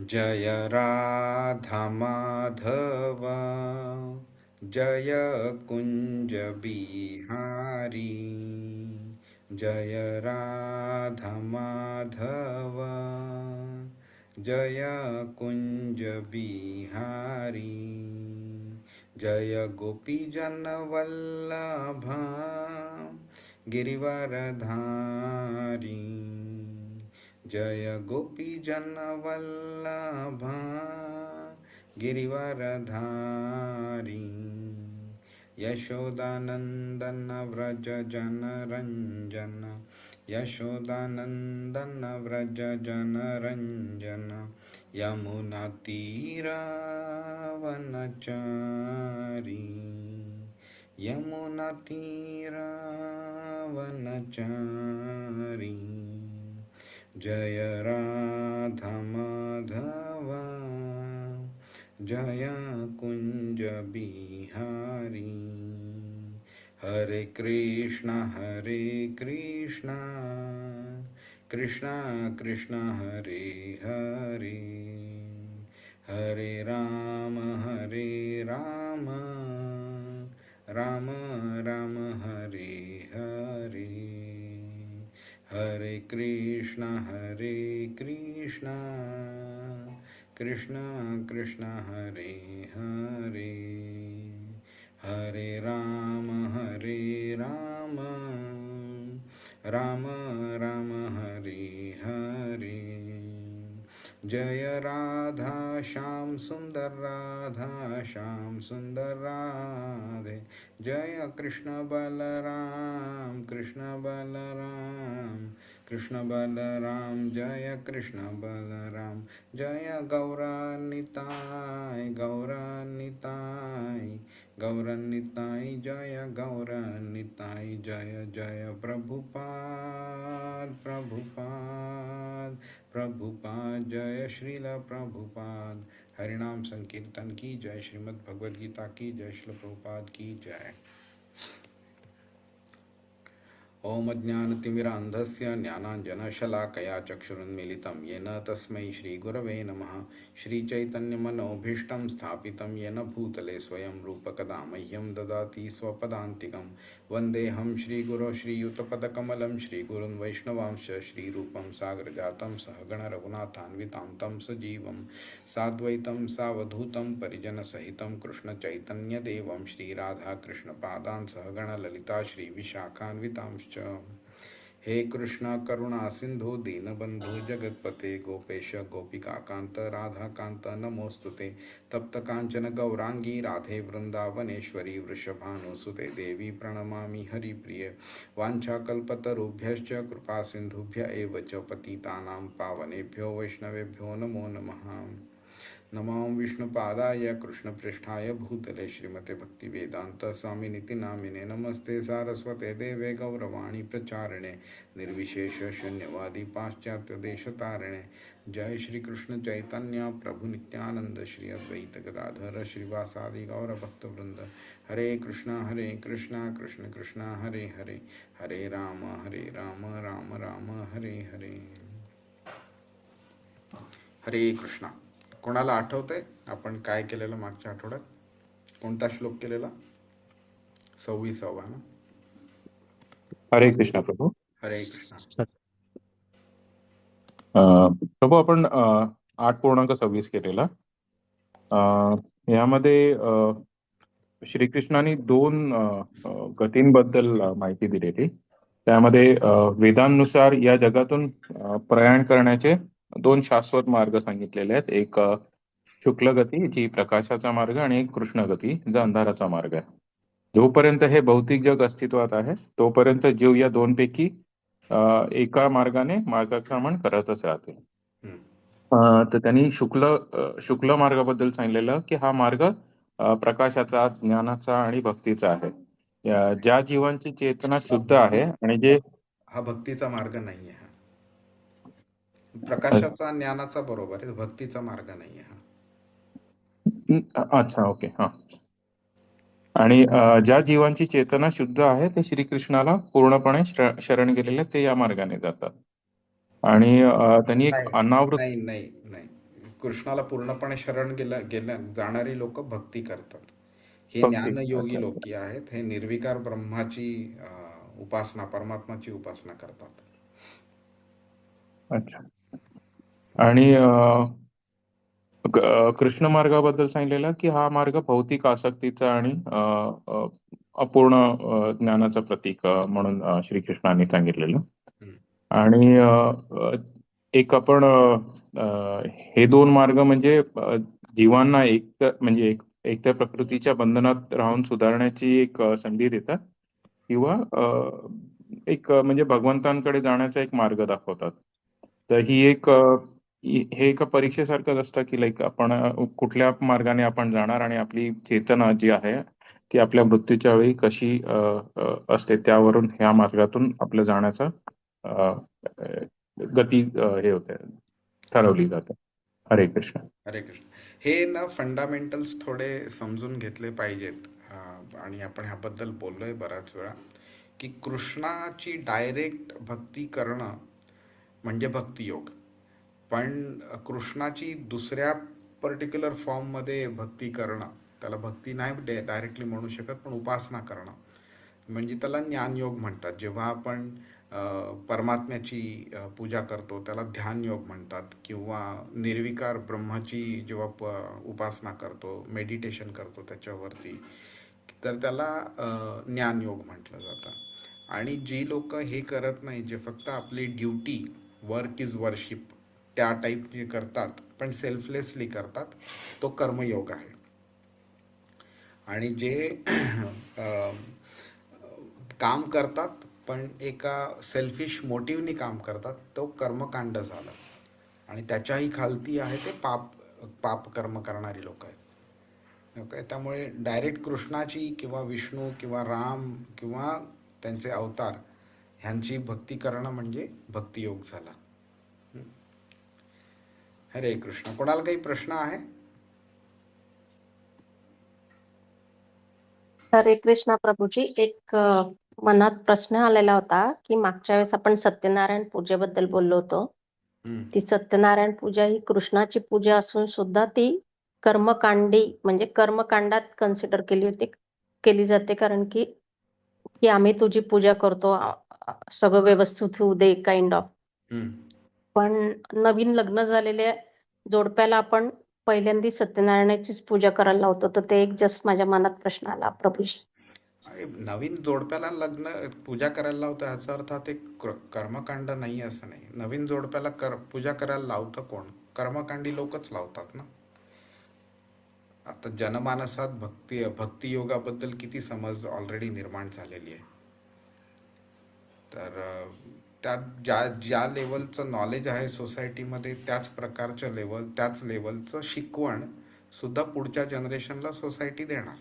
जय राधा माधव जय कुंज बिहारी। जय राधा माधव जय कुंज बिहारी। जय गोपी जन वल्लभ गिरिवरधारी। जय गोपी जन वल्लभ गिरिवरधारी। यशोदानंदन व्रज जन रंजन। यशोदानंदन व्रज जन रंजन। यमुना तीरावनचारी। यमुना तीरावनचारी। जय राधा माधव जय कुंज बिहारी। हरे कृष्ण कृष्ण कृष्ण हरे हरे। हरे राम राम राम हरे हरे। हरे कृष्ण कृष्ण कृष्ण हरे हरे। हरे राम राम राम हरे हरे। जय राधा श्याम सुंदर राधा श्याम सुंदर राधे। जय कृष्ण बलराम कृष्ण बलराम। जय कृष्ण बलराम। जय गौरानिताय गौरानिताय जय गौरानिताय। जय जय प्रभुपाद जय श्रील प्रभुपाद। हरिनाम संकीर्तन की जय। श्रीमद् भगवद गीता की जय। श्रील प्रभुपाद की जय। ओम अज्ञानतिमिरान्धस्य ज्ञानाञ्जनशलाकया चक्षुरुन्मीलितं येन तस्मै श्रीगुरवे नमः। श्रीचैतन्यमनोभीष्टं स्थापितं येन भूतले स्वयं रूपकदा मह्यं ददाति स्वपदान्तिकं। वन्देऽहं श्रीगुरो श्रीयुतपदकमलं श्रीगुरुन् वैष्णवांश्च श्रीरूपं सागरजातं सहगणरघुनाथान्वितां तं सजीवं साद्वैतं सावधूतं परिजनसहितं कृष्णचैतन्यदेवं श्रीराधाकृष्णपादान् सहगणललिता श्रीविशाखान्वितांश्च। हे कृष्ण करुणा सिंधु दीनबंधु जगतपते गोपेश गोपिकाकांत राधाकांत नमोस्तुते। तप्त कांचन गौरांगी राधे वृंदावनेश्वरी वृषभानुसुते देवी प्रणमामि हरिप्रिये। वाञ्छाकल्पतरुभ्यश्च कृपा सिंधुभ्य एव च पतितानां पावनेभ्यो वैष्णवेभ्यो नमो नमः। नमो विष्णुपादाय कृष्णपृष्ठाय भूतले श्रीमते भक्तिवेदांत स्वामिनिति नामिने। नमस्ते सारस्वते देवे गौरवाणी प्रचारिणे निर्विशेष शून्यवादी पाश्चात्य देशतारिणे। जय श्री कृष्ण चैतन्य प्रभु नित्यानंद श्री अद्वैत गदाधर श्रीवासादि गौरभक्तवृंद। हरे कृष्ण कृष्ण कृष्ण हरे हरे। हरे राम राम राम हरे हरे। हरे कृष्णा। कोणाला आठवतंय आपण काय केलेलं मागच्या आठवड्यात? कोणता श्लोक केलेला? 26वा ना? हरे कृष्ण प्रभू. हरे कृष्णा. प्रभू आपण 8.26 केलेला. यामध्ये श्रीकृष्णाने 2 गतींबद्दल माहिती दिलेली. त्यामध्ये वेदांनुसार या जगातून प्रयाण करण्याचे 2 शाश्वत मार्ग सांगितलेले आहेत. एक शुक्ल गती जी प्रकाशाचा मार्ग आणि एक कृष्ण गती जो अंधाराचा मार्ग आहे. जोपर्यंत हे भौतिक जग अस्तित्वात आहे तोपर्यंत जीव या 2 पैकी एका मार्गाने मार्गक्रमण करतच राहते. तर त्यांनी शुक्ल मार्गाबद्दल सांगितलेलं की हा मार्ग प्रकाशाचा, ज्ञानाचा आणि भक्तीचा आहे. ज्या जीवांची चेतना शुद्ध आहे आणि जे हा भक्तीचा मार्ग नाही आहे. प्रकाशाचा ज्ञानाचा बरोबर आहे, भक्तीचा मार्ग नाही आहे. अच्छा, ओके, हा. आणि ज्या जीवांची चेतना शुद्ध आहे ते श्रीकृष्णाला पूर्णपणे शरण गेलेले ते या मार्गाने जातात. आणि त्यांनी एक नाही अनावृत नाही नाही नाही कृष्णाला पूर्णपणे शरण गेल्या जाणारी लोक भक्ती करतात. हे भक्ती. ज्ञानयोगी अच्छा, अच्छा. लोकी आहेत. हे निर्विकार ब्रह्माची उपासना, परमात्माची उपासना करतात. अच्छा. आणि कृष्ण मार्गाबद्दल सांगितलेलं की हा मार्ग भौतिक आसक्तीचा आणि अ, अपूर्ण ज्ञानाचं प्रतीक म्हणून श्रीकृष्णाने सांगितलेलं. हम्म. आणि एक आपण हे दोन मार्ग म्हणजे जीवांना एक तर प्रकृतीच्या बंधनात राहून सुधारण्याची एक संधी देतात, किंवा एक म्हणजे भगवंतांकडे जाण्याचा एक मार्ग दाखवतात. तर ही एक हे एका परीक्षेसारखंच असतं की लाईक आपण कुठल्या मार्गाने आपण जाणार, आणि आपली चेतना जी आहे ती आपल्या मृत्यूच्या वेळी कशी असते, त्यावरून ह्या मार्गातून आपलं जाण्याचा अ, अ, गती हे होते, ठरवली जाते. हरे कृष्ण. हरे कृष्ण. हे ना फंडामेंटल्स थोडे समजून घेतले पाहिजेत. आणि आपण ह्याबद्दल बोललोय बराच वेळा की कृष्णाची डायरेक्ट भक्ती करणं म्हणजे भक्तियोग. पण कृष्णाची दुसऱ्या पर्टिक्युलर फॉर्ममध्ये भक्ती करणं, त्याला भक्ती नाही डायरेक्टली म्हणू शकत, पण उपासना करणं म्हणजे त्याला ज्ञानयोग म्हणतात. जेव्हा आपण परमात्म्याची पूजा करतो त्याला ध्यानयोग म्हणतात. किंवा निर्विकार ब्रह्माची जेव्हा उपासना करतो, मेडिटेशन करतो त्याच्यावरती, तर त्याला ज्ञानयोग म्हटलं जातं. आणि जी लोक हे करत नाही, जे फक्त आपली ड्युटी, वर्क इज वर्शिप, त्या टाईप जे करतात पण सेल्फलेसली करतात, तो कर्मयोग आहे. आणि जे काम करतात पण एका सेल्फिश मोटिव्हनी काम करतात, तो कर्मकांड झालं. आणि त्याच्याही खालती आहे ते पाप कर्म करणारी लोक आहेत. ओके. त्यामुळे डायरेक्ट कृष्णाची किंवा विष्णू किंवा राम किंवा त्यांचे अवतार ह्यांची भक्ती करणं म्हणजे भक्तियोग झाला. हरे कृष्ण. कोणाला काही प्रश्न आहे? हरे कृष्णा प्रभूजी, एक मनात प्रश्न आलेला होता की मागच्या वेळेस आपण सत्यनारायण पूजेबद्दल बोललो होतो. ती सत्यनारायण पूजा ही कृष्णाची पूजा असून सुद्धा ती कर्मकांडी म्हणजे कर्मकांडात कन्सिडर केली जाते, कारण की की आम्ही तुझी पूजा करतो, सगळं व्यवस्थित होऊ दे काइंड ऑफ. पण नवीन लग्न झालेल्या जोडप्याला आपण पहिल्यांदा सत्यनारायणाचीच पूजा करायला लावतो. तर ते एक जस्ट माझ्या मनात प्रश्न आला प्रभूजी. नवीन जोडप्याला लग्न पूजा करायला लावतं याचा अर्थ ते कर्मकांड नाही असं नाही. नवीन जोडप्याला पूजा करायला लावतं कोण? कर्मकांडी लोकच लावतात ना. आता जनमानसात भक्तियोगाबद्दल किती समज ऑलरेडी निर्माण झालेली आहे. तर त्यात ज्या लेवलचं नॉलेज आहे सोसायटीमध्ये, त्याच लेवलचं शिकवण सुद्धा पुढच्या जनरेशनला सोसायटी देणार.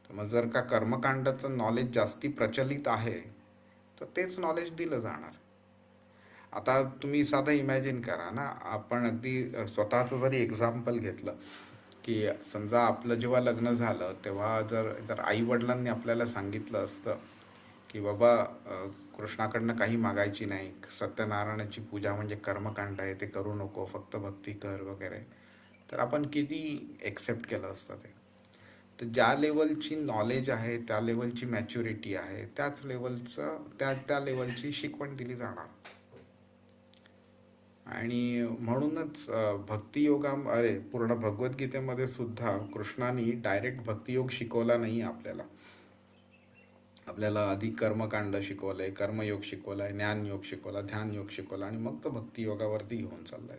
तर मग जर का कर्मकांडाचं नॉलेज जास्ती प्रचलित आहे तर तेच नॉलेज दिलं जाणार. आता तुम्ही साधं इमॅजिन करा ना, आपण अगदी स्वतःचं जरी एक्झाम्पल घेतलं की समजा आपलं जेव्हा लग्न झालं तेव्हा जर आईवडिलांनी आपल्याला सांगितलं असतं की बाबा कृष्णाकडनं काही मागायची नाही, सत्यनारायणाची पूजा म्हणजे कर्मकांड आहे, ते करू नको, फक्त भक्ती कर वगैरे, तर आपण किती एक्सेप्ट केलं असतं ते. तर ज्या लेवलची नॉलेज आहे, त्या लेवलची मॅच्युरिटी आहे, त्याच लेवलचं त्या लेवलची शिकवण दिली जाणार. आणि म्हणूनच पूर्ण भगवद्गीतेमध्ये सुद्धा कृष्णाने डायरेक्ट भक्तियोग शिकवला नाही आपल्याला. आपल्याला आधी कर्मकांड शिकवलंय, कर्मयोग शिकवलाय, ज्ञानयोग शिकवला, ध्यानयोग शिकवला, आणि मग तो भक्तियोगावरती घेऊन चाललाय.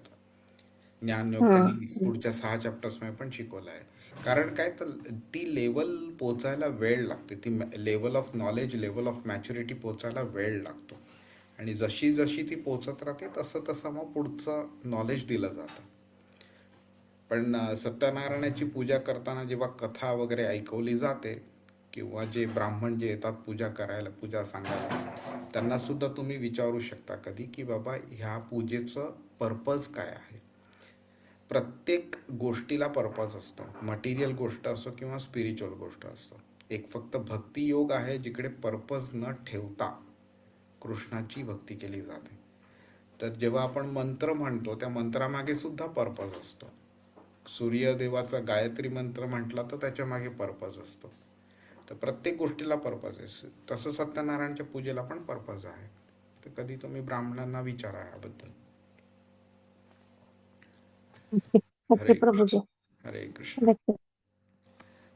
ज्ञानयोग त्यांनी पुढच्या 6 चॅप्टर्समध्ये पण शिकवला आहे. कारण काय, तर ती लेवल पोचायला वेळ लागते. ती level of knowledge, level of maturity पोचायला वेळ लागतो. आणि जशी जशी ती पोचत राहते तसं तसं मग पुढचं नॉलेज दिलं जातं. पण सत्यनारायणाची पूजा करताना जेव्हा कथा वगैरे ऐकवली जाते, किंवा जे ब्राह्मण जे येतात पूजा सांगायला, त्यांना सुद्धा तुम्ही विचारू शकता कधी की बाबा ह्या पूजेचं पर्पज काय आहे. प्रत्येक गोष्टीला पर्पज असतो, मटेरियल गोष्ट असो किंवा स्पिरिच्युअल गोष्ट असतो. एक फक्त भक्तियोग आहे जिकडे पर्पज न ठेवता कृष्णाची भक्ती केली जाते. तर जेव्हा आपण मंत्र म्हणतो त्या मंत्रामागे सुद्धा पर्पज असतो. सूर्यदेवाचा गायत्री मंत्र म्हटला तर त्याच्या मागे पर्पज असतो. तर प्रत्येक गोष्टीला पर्पज आहे. तसं सत्यनारायणच्या पूजेला पण पर्पज आहे. तर कधी तुम्ही ब्राह्मणांना विचारा याबद्दल. ओके प्रभूजी. हरे कृष्ण. नक्की.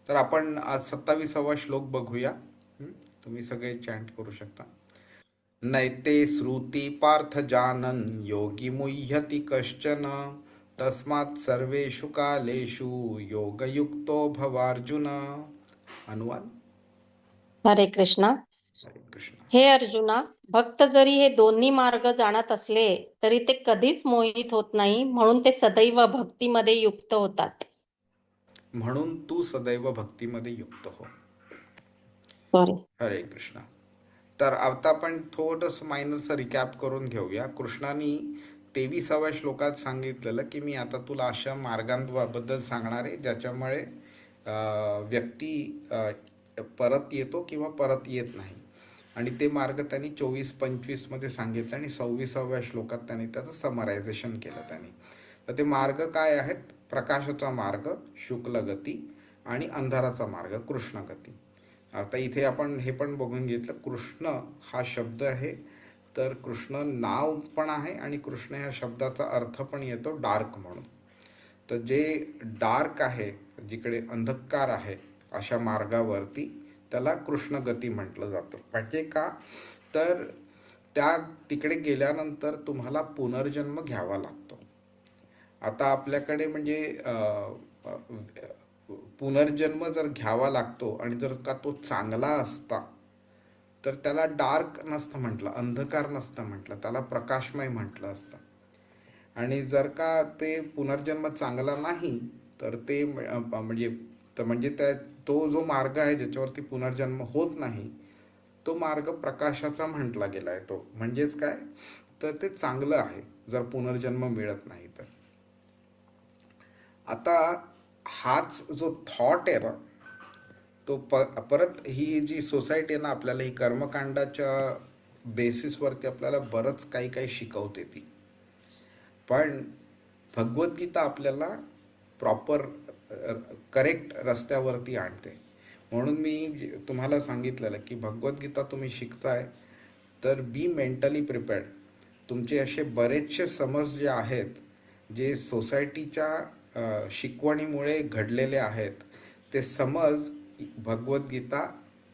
तर आपण आज 27वा श्लोक बघूया. तुम्ही सगळे चॅन्ट करू शकता. नैते श्रुती पार्थ जानन योगी मुह्यति कश्चन तस्मात् सर्वेषु कालेषु योगयुक्तो भवार्जुन. अनुवाद. हरे कृष्णा. हरे कृष्ण. हे अर्जुना, भक्त जरी हे दोन्ही मार्ग जाणत असले तरी ते कधीच मोहित होत नाही, म्हणून ते सदैव भक्तीमध्ये युक्त होतात. म्हणून तू सदैव भक्तीमध्ये युक्त हो. सॉरी. हरे कृष्ण. तर आता आपण थोडंसं मायनरचं रिकॅप करून घेऊया. कृष्णाने 23व्या श्लोकात सांगितलेलं की मी आता तुला अशा मार्गांबद्दल सांगणार आहे ज्याच्यामुळे व्यक्ती परत येतो किंवा परत येत नाही. आणि ते मार्ग त्यांनी 24-25 मध्ये सांगितलं आणि 26व्या श्लोकात त्यांनी त्याचं समरायझेशन केलं त्यांनी. तर ते मार्ग काय आहेत? प्रकाशाचा मार्ग शुक्ल गती आणि अंधाराचा मार्ग कृष्ण गती. आता इथे आपण हे पण बघून घेतलं, कृष्ण हा शब्द आहे तर कृष्ण नाव पण आहे आणि कृष्ण ह्या शब्दाचा अर्थ पण येतो डार्क म्हणून. तर जे डार्क आहे, जिकडे अंधकार आहे अशा मार्गावरती त्याला कृष्ण गती म्हटलं जातं. म्हणजे का? तर त्या तिकडे गेल्यानंतर तुम्हाला पुनर्जन्म घ्यावा लागतो. आता आपल्याकडे म्हणजे पुनर्जन्म जर घ्यावा लागतो आणि जर का तो चांगला असता तर त्याला डार्क नसतं म्हटलं, अंधकार नसतं म्हटलं, त्याला प्रकाशमय म्हटलं असतं. आणि जर का ते पुनर्जन्म चांगला नाही तर ते म्हणजे त्या तो जो मार्ग आहे ज्याच्यावरती पुनर्जन्म होत नाही तो मार्ग प्रकाशाचा म्हटला गेला आहे. तो म्हणजेच काय? तर ते चांगलं आहे जर पुनर्जन्म मिळत नाही तर. आता हाच जो थॉट आहे ना तो परत ही जी सोसायटी आहे ना आपल्याला ही कर्मकांडाच्या बेसिसवरती आपल्याला बरंच काही काही शिकवते ती. पण भगवद्गीता आपल्याला प्रॉपर करेक्ट रस्त्यावरती आणते. म्हणून मी तुम्हाला सांगितलेलं की भगवद्गीता तुम्ही शिकताय तर बी मेंटली प्रिपेअर्ड. तुमचे असे बरेचसे समज जे आहेत जे सोसायटीच्या शिकवणीमुळे घडलेले आहेत ते समज भगवद्गीता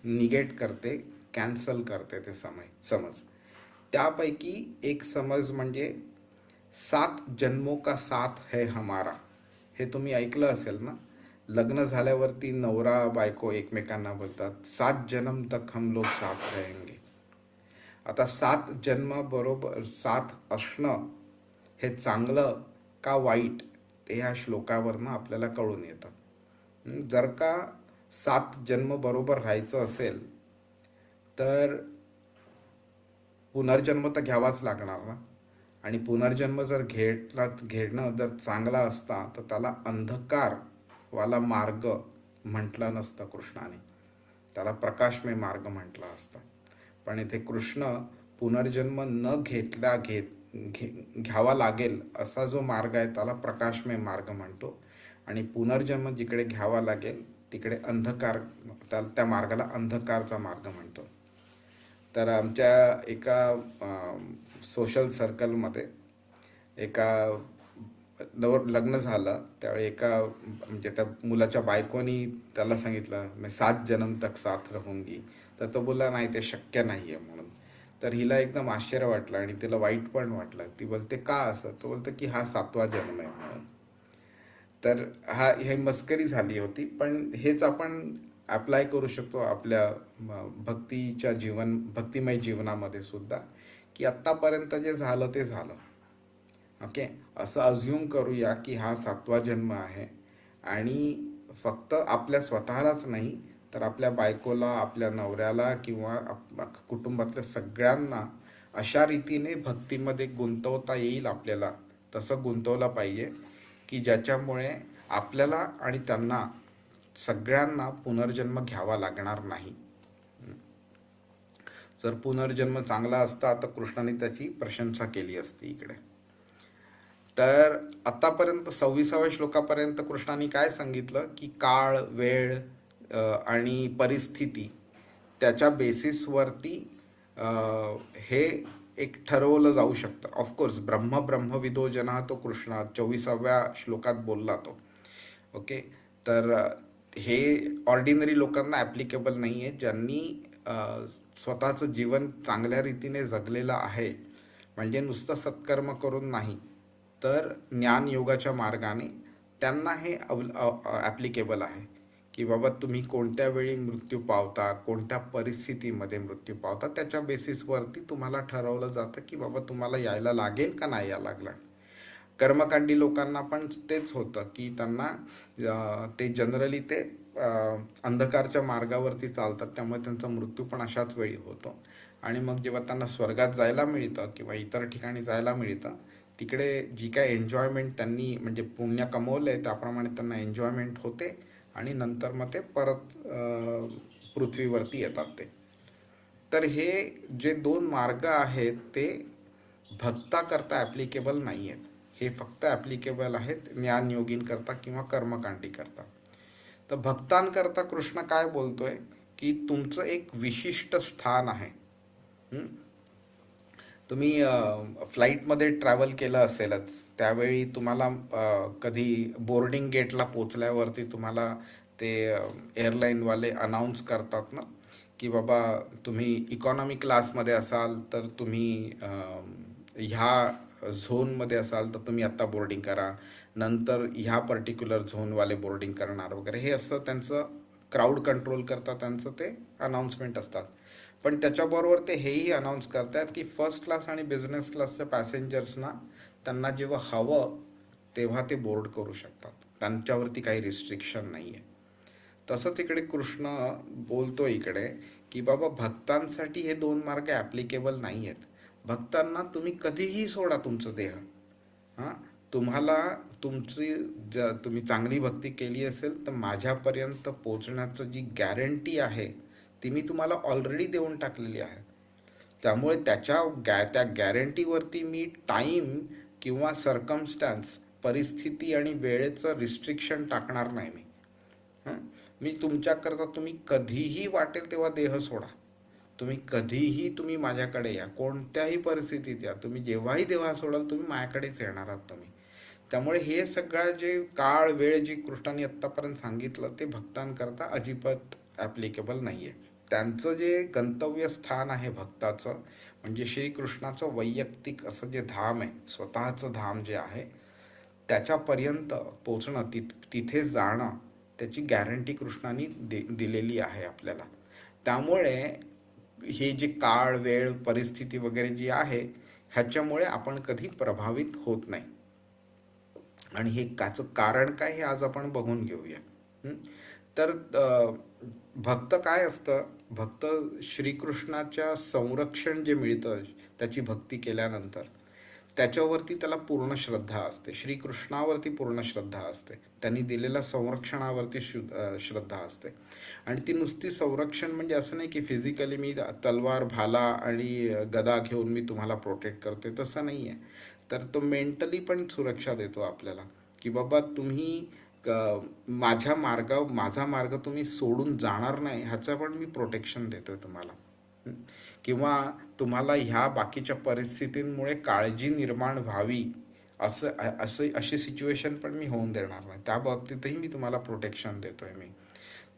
निगेट करते, कॅन्सल करते ते समज. त्यापैकी एक समज म्हणजे 7 जन्मों का साथ है हमारा. हे तुम्ही ऐकलं असेल ना. लग्न झाल्यावरती नवरा बायको एकमेकांना बोलतात 7 जन्म तक हम लोग साथ रहेंगे. आता 7 जन्म बरोबर साथ असणं हे चांगलं का वाईट ते ह्या श्लोकावरनं आपल्याला कळून येतं. जर का 7 जन्म बरोबर राहायचं असेल तर पुनर्जन्म तर घ्यावाच लागणार ना. आणि पुनर्जन्म जर घेणं जर चांगला असता तर त्याला अंधकारवाला मार्ग म्हटलं नसतं कृष्णाने, त्याला प्रकाशमय मार्ग म्हटला असता. पण इथे कृष्ण पुनर्जन्म न घ्यावा लागेल असा जो मार्ग आहे त्याला प्रकाशमय मार्ग म्हणतो. आणि पुनर्जन्म जिकडे घ्यावा लागेल तिकडे अंधकार, त्या मार्गाला अंधकारचा मार्ग म्हणतो. तर आमच्या एका सोशल सर्कलमध्ये एका लग्न झालं त्यावेळी एका म्हणजे त्या मुलाच्या बायकोनी त्याला सांगितलं मी 7 जन्म तक साथ रहूंगी. तर तो बोलला नाही ते शक्य नाही आहे म्हणून. तर हिला एकदम आश्चर्य वाटलं आणि तिला वाईट पण वाटलं. ती बोलते का असं? तो बोलतो की हा 7वा जन्म आहे म्हणून. तर हे मस्करी झाली होती. पण हेच आपण अप्लाय करू शकतो आपल्या भक्तिमय जीवनामध्ये सुद्धा की आत्तापर्यंत जे झालं ते झालं. ओके, असं अज्युम करूया की हा 7वा जन्म आहे आणि फक्त आपल्या स्वतःलाच नाही तर आपल्या बायकोला, आपल्या नवऱ्याला किंवा कुटुंबातल्या सगळ्यांना अशा रीतीने भक्तीमध्ये गुंतवता येईल आपल्याला, तसं गुंतवलं पाहिजे की ज्याच्यामुळे आपल्याला आणि त्यांना सगळ्यांना पुनर्जन्म घ्यावा लागणार नाही. जर पुनर्जन्म चांगला असता तर कृष्णाने त्याची प्रशंसा केली असती इकडे. तर आतापर्यंत 26व्या श्लोकापर्यंत कृष्णाने काय सांगितलं की काळ, वेळ आणि परिस्थिती त्याच्या बेसिसवरती हे एक ठरवलं जाऊ शकतं. ऑफकोर्स ब्रह्मविदो जनः तो कृष्ण 24व्या श्लोकात बोलला तो. ओके, तर हे ऑर्डिनरी लोकांना ॲप्लिकेबल नाही आहे. ज्यांनी स्वतःचं जीवन चांगल्या रीतीने जगलेलं आहे, म्हणजे नुसतं सत्कर्म करून नाही तर ज्ञानयोगाच्या मार्गाने, त्यांना हे ॲप्लिकेबल आहे की बाबा तुम्ही कोणत्या वेळी मृत्यू पावता, कोणत्या परिस्थितीमध्ये मृत्यू पावता, त्याच्या बेसिसवरती तुम्हाला ठरवलं जातं की बाबा तुम्हाला यायला लागेल का नाही यायला लागलं. कर्मकांडी लोकांना पण तेच होतं की त्यांना ते जनरली ते अंधकारच्या मार्गावरती चालतात, त्यामुळे त्यांचा मृत्यू पण अशाच वेळी होतो. आणि मग जेव्हा त्यांना स्वर्गात जायला मिळतं किंवा इतर ठिकाणी जायला मिळतं, तिकडे जी काय एन्जॉयमेंट त्यांनी म्हणजे पुण्य कमवलं आहे त्याप्रमाणे त्यांना एन्जॉयमेंट होते आणि नंतर मग ते परत पृथ्वीवरती येतात ते. तर हे जे 2 मार्ग आहेत ते भक्ताकरता ॲप्लिकेबल नाही आहेत. हे फक्त ॲप्लिकेबल आहेत ज्ञानयोगींकरता किंवा कर्मकांडीकरता. तर भक्तांकरता कृष्ण काय बोलतोय की तुमचं एक विशिष्ट स्थान आहे. तुम्ही फ्लाईटमध्ये ट्रॅव्हल केलं असेलच, त्यावेळी तुम्हाला कधी बोर्डिंग गेटला पोचल्यावरती तुम्हाला ते एअरलाईनवाले अनाऊन्स करतात ना की बाबा तुम्ही इकॉनॉमी क्लासमध्ये असाल तर तुम्ही ह्या झोनमध्ये असाल तर तुम्ही आत्ता बोर्डिंग करा, नंतर ह्या पर्टिक्युलर झोनवाले बोर्डिंग करणार वगैरे. हे असं त्यांचं क्राऊड कंट्रोल करता त्यांचं ते अनाऊन्समेंट असतात. पण त्याच्याबरोबर ते हेही अनाऊन्स करतात की फर्स्ट क्लास आणि बिझनेस क्लासच्या पॅसेंजर्सना त्यांना जेव्हा हवं तेव्हा ते बोर्ड करू शकतात, त्यांच्यावरती काही रिस्ट्रिक्शन नाही आहे. तसंच इकडे कृष्ण बोलतो इकडे की बाबा भक्तांसाठी हे 2 मार्ग ॲप्लिकेबल नाही आहेत. भक्तांना तुम्ही कधीही सोडा तुमचं देह. तुम्हाला तुम्ही चांगली भक्ती केली असेल तर माझ्यापर्यंत पोचण्याचं जी गॅरंटी आहे ती मी तुम्हाला ऑलरेडी देऊन टाकलेली आहे. त्यामुळे त्या गॅरंटीवरती मी टाईम किंवा सर्कमस्टॅन्स, परिस्थिती आणि वेळेचं रिस्ट्रिक्शन टाकणार नाही मी तुमच्याकरता. तुम्ही कधीही वाटेल तेव्हा देह सोडा, तुम्ही माझ्याकडे या, कोणत्याही परिस्थितीत या, तुम्ही जेव्हाही देह सोडाल तुम्ही माझ्याकडेच येणार आहात तुम्ही. त्यामुळे हे सगळं जे काळ, वेळ जे कृष्णाने आत्तापर्यंत सांगितलं ते भक्तांकरता अजिबात ॲप्लिकेबल नाही आहे. त्यांचं जे गंतव्य स्थान आहे भक्ताचं, म्हणजे श्रीकृष्णाचं वैयक्तिक असं जे धाम आहे, स्वतःचं धाम जे आहे, त्याच्यापर्यंत पोचणं, तिथे जाणं, त्याची गॅरंटी कृष्णाने दिलेली आहे आपल्याला. त्यामुळे हे जे काळ, वेळ, परिस्थिती वगैरे जी आहे ह्याच्यामुळे आपण कधी प्रभावित होत नाही. आणि हे त्याचं कारण काय हे आज आपण बघून घेऊया. तर भक्त काय असतं, भक्त श्रीकृष्णाच्या संरक्षण जे मिळतं त्याची भक्ती केल्यानंतर त्याच्यावरती त्याला पूर्ण श्रद्धा असते, श्रीकृष्णावरती पूर्ण श्रद्धा असते, त्यांनी दिलेल्या संरक्षणावरती श्रद्धा असते. आणि ती नुसती संरक्षण म्हणजे असं नाही की फिजिकली मी तलवार, भाला आणि गदा घेऊन मी तुम्हाला प्रोटेक्ट करतोय, तसं नाही आहे. तर तो मेंटली पण सुरक्षा देतो आपल्याला की बाबा तुम्ही माझा मार्ग तुम्ही सोडून जाणार नाही ह्याचं पण मी प्रोटेक्शन देतोय तुम्हाला. किंवा तुम्हाला ह्या बाकीच्या परिस्थितींमुळे काळजी निर्माण व्हावी अशी सिच्युएशन पण मी होऊन देणार नाही, त्या बाबतीतही मी तुम्हाला प्रोटेक्शन देतोय मी.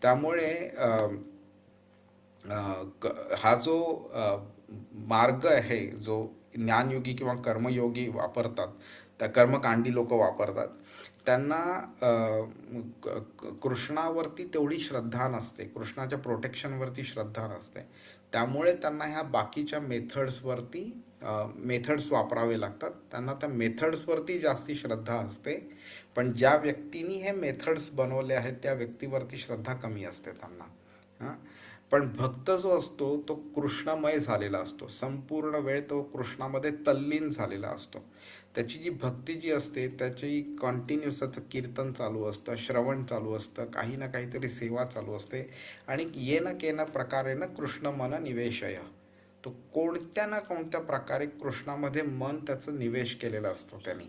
त्यामुळे हा जो मार्ग आहे जो ज्ञानयोगी किंवा कर्मयोगी वापरतात, त्या कर्मकांडी लोक वापरतात, त्यांना कृष्णावरती तेवढी श्रद्धा नसते, कृष्णाच्या प्रोटेक्शनवरती श्रद्धा नसते. त्यामुळे त्यांना ह्या बाकीच्या मेथड्स वापरावे लागतात, त्यांना त्या मेथड्सवरती जास्ती श्रद्धा असते. पण ज्या व्यक्तींनी हे मेथड्स बनवले आहेत त्या व्यक्तीवरती श्रद्धा कमी असते त्यांना. पण भक्त जो असतो तो कृष्णमय झालेला असतो, संपूर्ण वेळ तो कृष्णामध्ये तल्लीन झालेला असतो. त्याची जी भक्ती जी असते त्याची कॉन्टिन्युअस कीर्तन चालू असतं, श्रवण चालू असतं, काही ना काहीतरी सेवा चालू असते. आणि येन केन प्रकारेन कृष्ण मन निवेशय, तो कोणत्या ना कोणत्या प्रकारे कृष्णामध्ये मन त्याचं निवेश केलेलं असतं त्यांनी.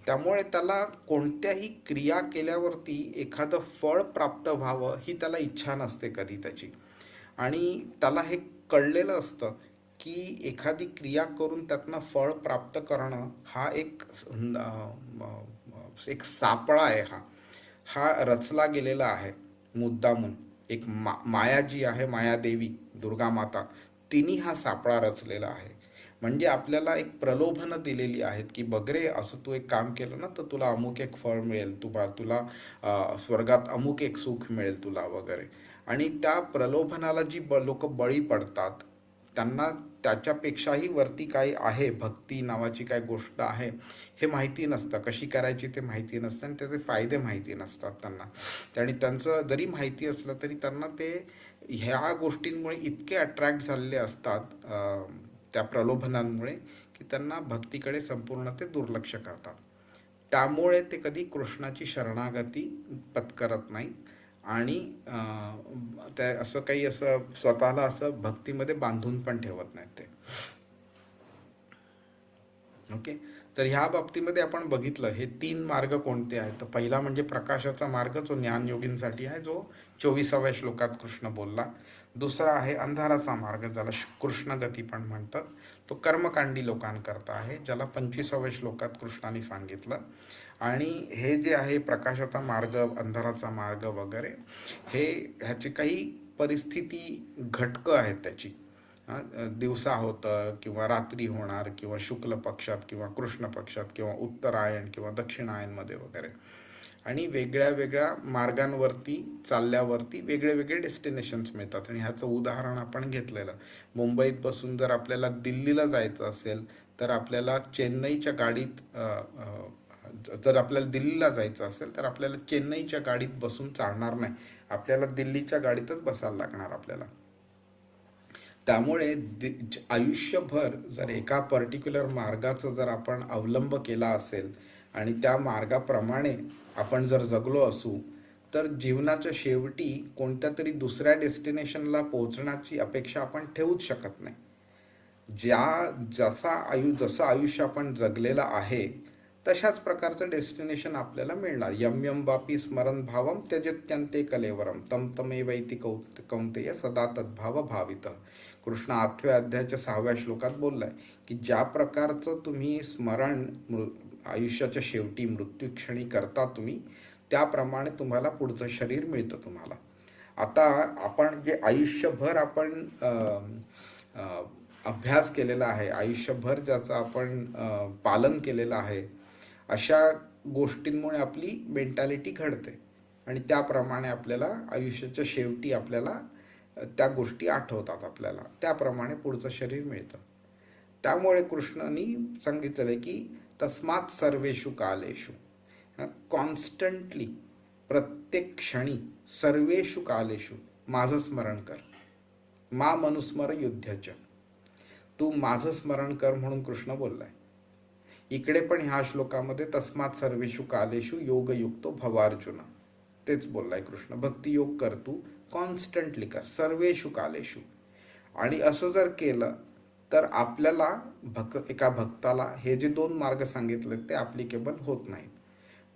त्यामुळे त्याला कोणत्याही क्रिया केल्यावरती एखादं फळ प्राप्त व्हावं ही त्याला इच्छा नसते कधी त्याची. आणि त्याला हे कळलेलं असतं की एखादी क्रिया करून त्यातनं फळ प्राप्त करणं हा एक सापळा आहे. हा रचला गेलेला आहे मुद्दामून. एक माया जी आहे, मायादेवी दुर्गा माता, तिने हा सापळा रचलेला आहे. म्हणजे आपल्याला एक प्रलोभनं दिलेली आहेत की बघ रे, असं तू एक काम केलं ना तर तुला अमुक एक फळ मिळेल, तुला स्वर्गात अमुक एक सुख मिळेल तुला वगैरे. आणि त्या प्रलोभनाला जी लोक बळी पडतात त्यांना त्याच्यापेक्षाही वरती काही आहे, भक्ती नावाची काय गोष्ट आहे हे माहिती नसतं, कशी करायची ते माहिती नसतं आणि त्याचे फायदे माहिती नसतात त्यांना. आणि त्यांचं जरी माहिती असलं तरी त्यांना ते ह्या गोष्टींमुळे इतके अट्रॅक्ट झालेले असतात त्या प्रलोभनांमुळे की त्यांना भक्तीकडे संपूर्ण ते दुर्लक्ष करतात. त्यामुळे ते कधी कृष्णाची शरणागती पत्करत नाहीत आणि त्या असं काही असं स्वतःला असं भक्तीमध्ये बांधून पण ठेवत नाहीत ते. ओके. तर ह्या बाबतीमध्ये आपण बघितलं हे 3 मार्ग कोणते आहेत. तर पहिला म्हणजे प्रकाशाचा मार्ग, जो ज्ञानयोगींसाठी आहे, जो 24व्या श्लोकात कृष्ण बोलला. दुसरा आहे अंधाराचा मार्ग, ज्याला कृष्णगती पण म्हणतात, तो कर्मकांडी लोकांकरता आहे, ज्याला 25व्या श्लोकात कृष्णाने सांगितलं. आणि हे जे आहे प्रकाशाचा मार्ग, अंधाराचा मार्ग वगैरे, ह्याची काही परिस्थिती घटकं आहेत त्याची. दिवसा होतं किंवा रात्री होणार किंवा शुक्ल पक्षात किंवा कृष्ण पक्षात किंवा उत्तरायण किंवा दक्षिणायनमध्ये वगैरे. आणि वेगळ्या वेगळ्या मार्गांवरती चालल्यावरती वेगळे वेगळे डेस्टिनेशन्स मिळतात. आणि ह्याचं उदाहरण आपण घेतलेलं, मुंबईत बसून जर आपल्याला दिल्लीला जायचं असेल तर आपल्याला चेन्नईच्या गाडीत जर आपल्याला दिल्लीला जायचं असेल तर आपल्याला चेन्नईच्या गाडीत बसून चालणार नाही, आपल्याला दिल्लीच्या गाडीतच बसायला लागणार आपल्याला. त्यामुळे आयुष्यभर जर एका पर्टिक्युलर मार्गाचा जर आपण अवलंब केला असेल आणि त्या मार्गाप्रमाणे आपण जर जगलो असू तर जीवनाच्या शेवटी कोणत्या तरी दुसऱ्या डेस्टिनेशनला पोहोचण्याची अपेक्षा आपण ठेवूच शकत नाही. जसं आयुष्य आपण जगलेलं आहे तशाच प्रकारचं डेस्टिनेशन आपल्याला मिळणार. यम यम वापी स्मरण भावम त्यजत्यंते कलेवरम तम तमेवैति कौंतेय सदा तद्भाव भावित. कृष्ण 8व्या अध्यायाच्या 6व्या श्लोकात बोललाय की ज्या प्रकारचं तुम्ही स्मरण आयुष्याच्या शेवटी मृत्यूक्षणी करता तुम्ही, त्याप्रमाणे तुम्हाला पुढचं शरीर मिळतं तुम्हाला. आता आपण जे आयुष्यभर आपण अभ्यास केलेला आहे, आयुष्यभर ज्याचं आपण पालन केलेलं आहे, अशा गोष्टींमुळे आपली मेंटॅलिटी घडते आणि त्याप्रमाणे आपल्याला आयुष्याच्या शेवटी आपल्याला त्या गोष्टी आठवतात, आपल्याला त्याप्रमाणे पुढचं शरीर मिळतं. त्यामुळे कृष्णाने सांगितलेलं आहे की तस्मात सर्वेषु कालेषु, कॉन्स्टंटली प्रत्येक क्षणी सर्वेषु कालेषु माझं स्मरण कर. मा मनुस्मर युद्धच, तू माझं स्मरण कर म्हणून कृष्ण बोललाय. इकडे पण ह्या श्लोकामध्ये तस्मात सर्वेषु कालेषु योगयुक्तो भवार्जुन तेच बोललाय कृष्ण. भक्ती योग कर तू, कॉन्स्टंटली कर, सर्वेषु कालेषु. आणि असं जर केलं तर आपल्याला एका भक्ताला हे जे 2 मार्ग सांगितले ते ॲप्लिकेबल होत नाहीत.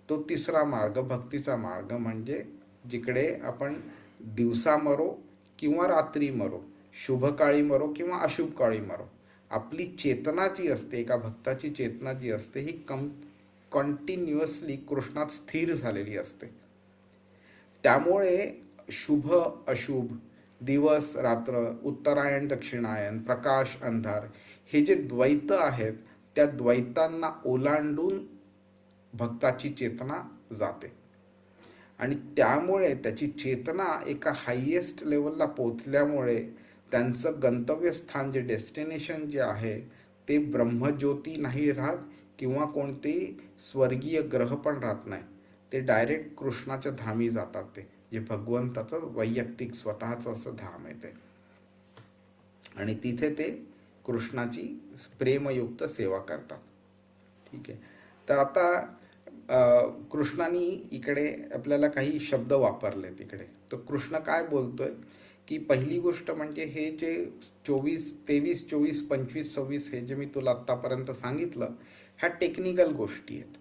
तो तिसरा मार्ग, भक्तीचा मार्ग, म्हणजे जिकडे आपण दिवसा मरो किंवा रात्री मरो, शुभ काळी मरो किंवा अशुभ काळी मरो, आपली चेतना जी असते, एका भक्ताची चेतना जी असते ही कंटिन्युअसली कृष्णात स्थिर झालेली असते. त्यामुळे शुभ अशुभ, दिवस रात्र, उत्तरायण दक्षिणायन, प्रकाश अंधार, हे जे द्वैत आहेत त्या द्वैतांना ओलांडून भक्ताची चेतना जाते. आणि त्यामुळे त्याची चेतना एका हायेस्ट लेवलला पोचल्यामुळे त्यांचं गंतव्यस्थान, जे डेस्टिनेशन जे आहे ते ब्रह्मज्योती नाही राहत किंवा कोणतेही स्वर्गीय ग्रह पण राहत नाही, ते डायरेक्ट कृष्णाच्या धामी जातात. ते जे भगवंताचं वैयक्तिक स्वतःचं असं धाम आहे ते. आणि तिथे ते कृष्णाची प्रेमयुक्त सेवा करतात. ठीक आहे. तर आता कृष्णाने इकडे आपल्याला काही शब्द वापरले तिकडे. तर कृष्ण काय बोलतोय की पहिली गोष्ट म्हणजे हे जे 23, 25, 26 हे जे मी तुला आत्तापर्यंत सांगितलं, ह्या टेक्निकल गोष्टी आहेत.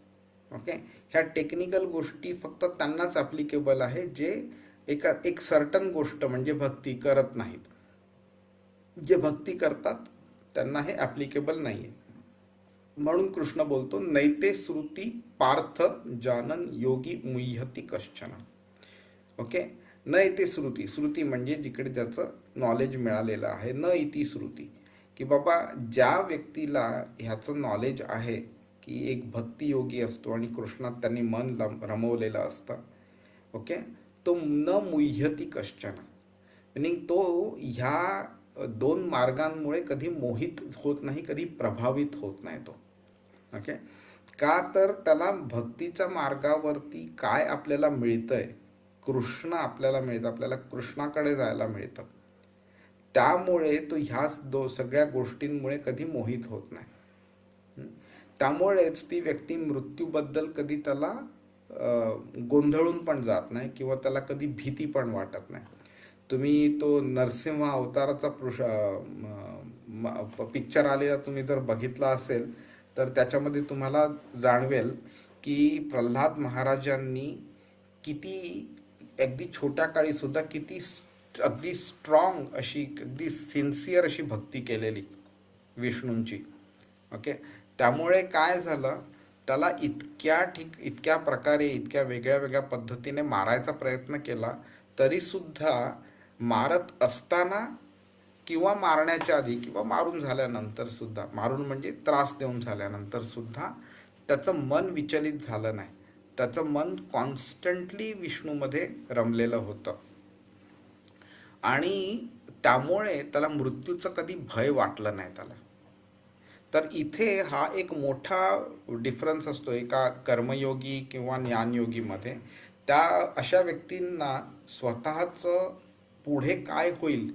ओके, ह्या टेक्निकल गोष्टी फक्त त्यांनाच ॲप्लिकेबल आहे जे एक सर्टन गोष्ट म्हणजे भक्ती करत नाहीत. जे भक्ती करतात त्यांना हे ॲप्लिकेबल नाही आहे. म्हणून कृष्ण बोलतो, नैते श्रुती पार्थ जानन योगी मुह्यती कश्चन. ओके, न इथे श्रुती, श्रुती म्हणजे जिकडे ज्याचं नॉलेज मिळालेलं आहे. न इति श्रुती, की बाबा ज्या व्यक्तीला ह्याचं नॉलेज आहे की एक भक्तियोगी असतो आणि कृष्णात त्यांनी मन रमवलेलं असतं. ओके, तो न मुह्यती कश्चन, मिनिंग तो ह्या दोन मार्गांमुळे कधी मोहित होत नाही, कधी प्रभावित होत नाही तो. ओके, का तर त्याला भक्तीच्या मार्गावरती काय आपल्याला मिळतंय, कृष्ण आपल्याला मिळतं, आपल्याला कृष्णाकडे जायला मिळतं. त्यामुळे तो ह्या सगळ्या गोष्टींमुळे कधी मोहित होत नाही. त्यामुळेच ती व्यक्ती मृत्यूबद्दल कधी त्याला गोंधळून पण जात नाही किंवा त्याला कधी भीती पण वाटत नाही. तुम्ही तो नरसिंह अवताराचा पिक्चर आलेला तुम्ही जर बघितला असेल तर त्याच्यामध्ये तुम्हाला जाणवेल की प्रल्हाद महाराजांनी किती अगदी छोट्या काळी सुद्धा किती अगदी स्ट्रॉंग अशी, अगदी सिन्सिअर अशी भक्ती केलेली विष्णूंची. ओके, त्यामुळे काय झालं, त्याला इतक्या प्रकारे इतक्या वेगळ्या वेगळ्या पद्धतीने मारायचा प्रयत्न केला, तरीसुद्धा मारत असताना किंवा मारण्याच्या आधी किंवा मारून झाल्यानंतर सुद्धा, मारून म्हणजे त्रास देऊन झाल्यानंतर सुद्धा त्याचं मन विचलित झालं नाही. त्याचं मन कॉन्स्टंटली विष्णूमध्ये रमलेलं होतं आणि त्यामुळे त्याला मृत्यूचं कधी भय वाटलं नाही त्याला. तर इथे हा एक मोठा डिफरन्स असतो एका कर्मयोगी किंवा ज्ञानयोगीमध्ये. त्या अशा व्यक्तींना स्वतःचं पुढे काय होईल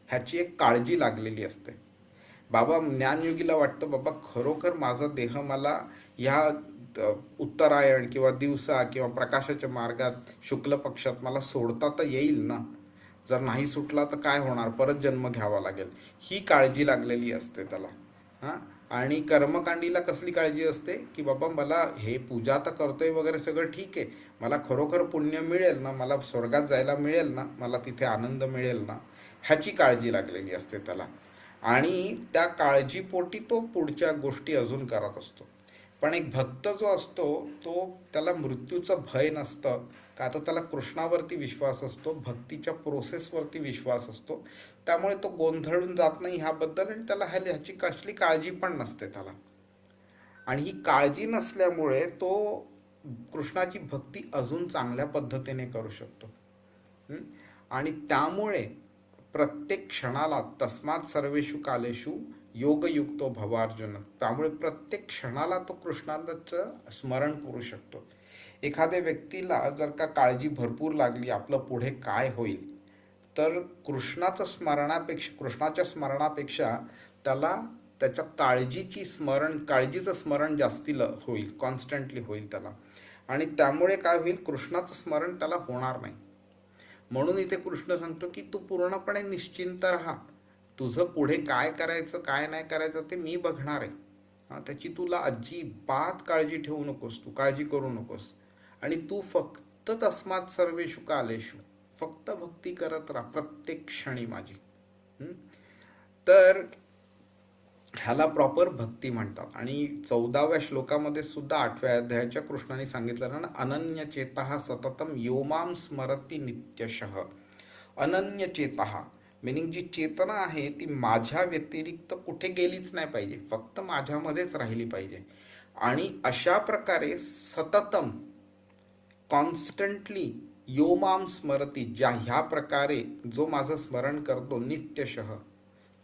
ह्याची एक काळजी लागलेली असते. बाबा ज्ञानयोगीला वाटतं, बाबा खरोखर माझा देह मला ह्या उत्तरायण किंवा दिवसा किंवा प्रकाशाच्या मार्गात शुक्ल पक्षात मला सोडता तर येईल ना, जर नाही सुटला तर काय होणार, परत जन्म घ्यावा लागेल, ही काळजी लागलेली असते त्याला. हां, आणि कर्मकांडीला कसली काळजी असते की बाबा मला हे पूजा तर करतोय वगैरे सगळं ठीक आहे, मला खरोखर पुण्य मिळेल ना, मला स्वर्गात जायला मिळेल ना, मला तिथे आनंद मिळेल ना, ह्याची काळजी लागलेली असते त्याला. आणि त्या काळजीपोटी तो पुढच्या गोष्टी अजून करत असतो. पण एक भक्त जो असतो तो त्याला मृत्यूचं भय नसतं, का तर त्याला कृष्णावरती विश्वास असतो, भक्तीच्या प्रोसेसवरती विश्वास असतो. त्यामुळे तो गोंधळून जात नाही ह्याबद्दल आणि त्याला ह्याची कसली काळजी पण नसते त्याला. आणि ही काळजी नसल्यामुळे तो कृष्णाची भक्ती अजून चांगल्या पद्धतीने करू शकतो. आणि त्यामुळे प्रत्येक क्षणाला तस्मात् सर्वेषु कालेषु योगयुक्तो भवार्जुन, त्यामुळे प्रत्येक क्षणाला तो कृष्णाचं स्मरण करू शकतो. एखाद्या व्यक्तीला जर का काळजी भरपूर लागली आपलं पुढे काय होईल, तर कृष्णाच्या स्मरणापेक्षा त्याला त्याच्या काळजीचं स्मरण जास्ती होईल, कॉन्स्टंटली होईल त्याला. आणि त्यामुळे काय होईल, कृष्णाचं स्मरण त्याला होणार नाही. म्हणून इथे कृष्ण सांगतो की तू पूर्णपणे निश्चिंत राहा, तुझं पुढे काय करायचं काय नाही करायचं ते मी बघणार आहे. त्याची तुला अजिबात काळजी ठेवू नकोस, तू काळजी करू नकोस. आणि तू फक्त तस्मात् सर्वेषु कालेषु, फक्त भक्ती करत राहा प्रत्येक क्षणी माझी. तर ह्याला प्रॉपर भक्ती म्हणतात. आणि 14व्या श्लोकामध्ये सुद्धा 8व्या अध्यायाच्या कृष्णाने सांगितलं ना, अनन्य चेतः सततम यो मां स्मरति नित्यशः. अनन्य चेतः मिनिंग जी चेतना आहे ती माझ्या व्यतिरिक्त कुठे गेलीच नाही पाहिजे, फक्त माझ्यामध्येच राहिली पाहिजे. आणि अशा प्रकारे सततम कॉन्स्टंटली यो मां स्मरति, ह्या प्रकारे जो माझं स्मरण करतो नित्यशः,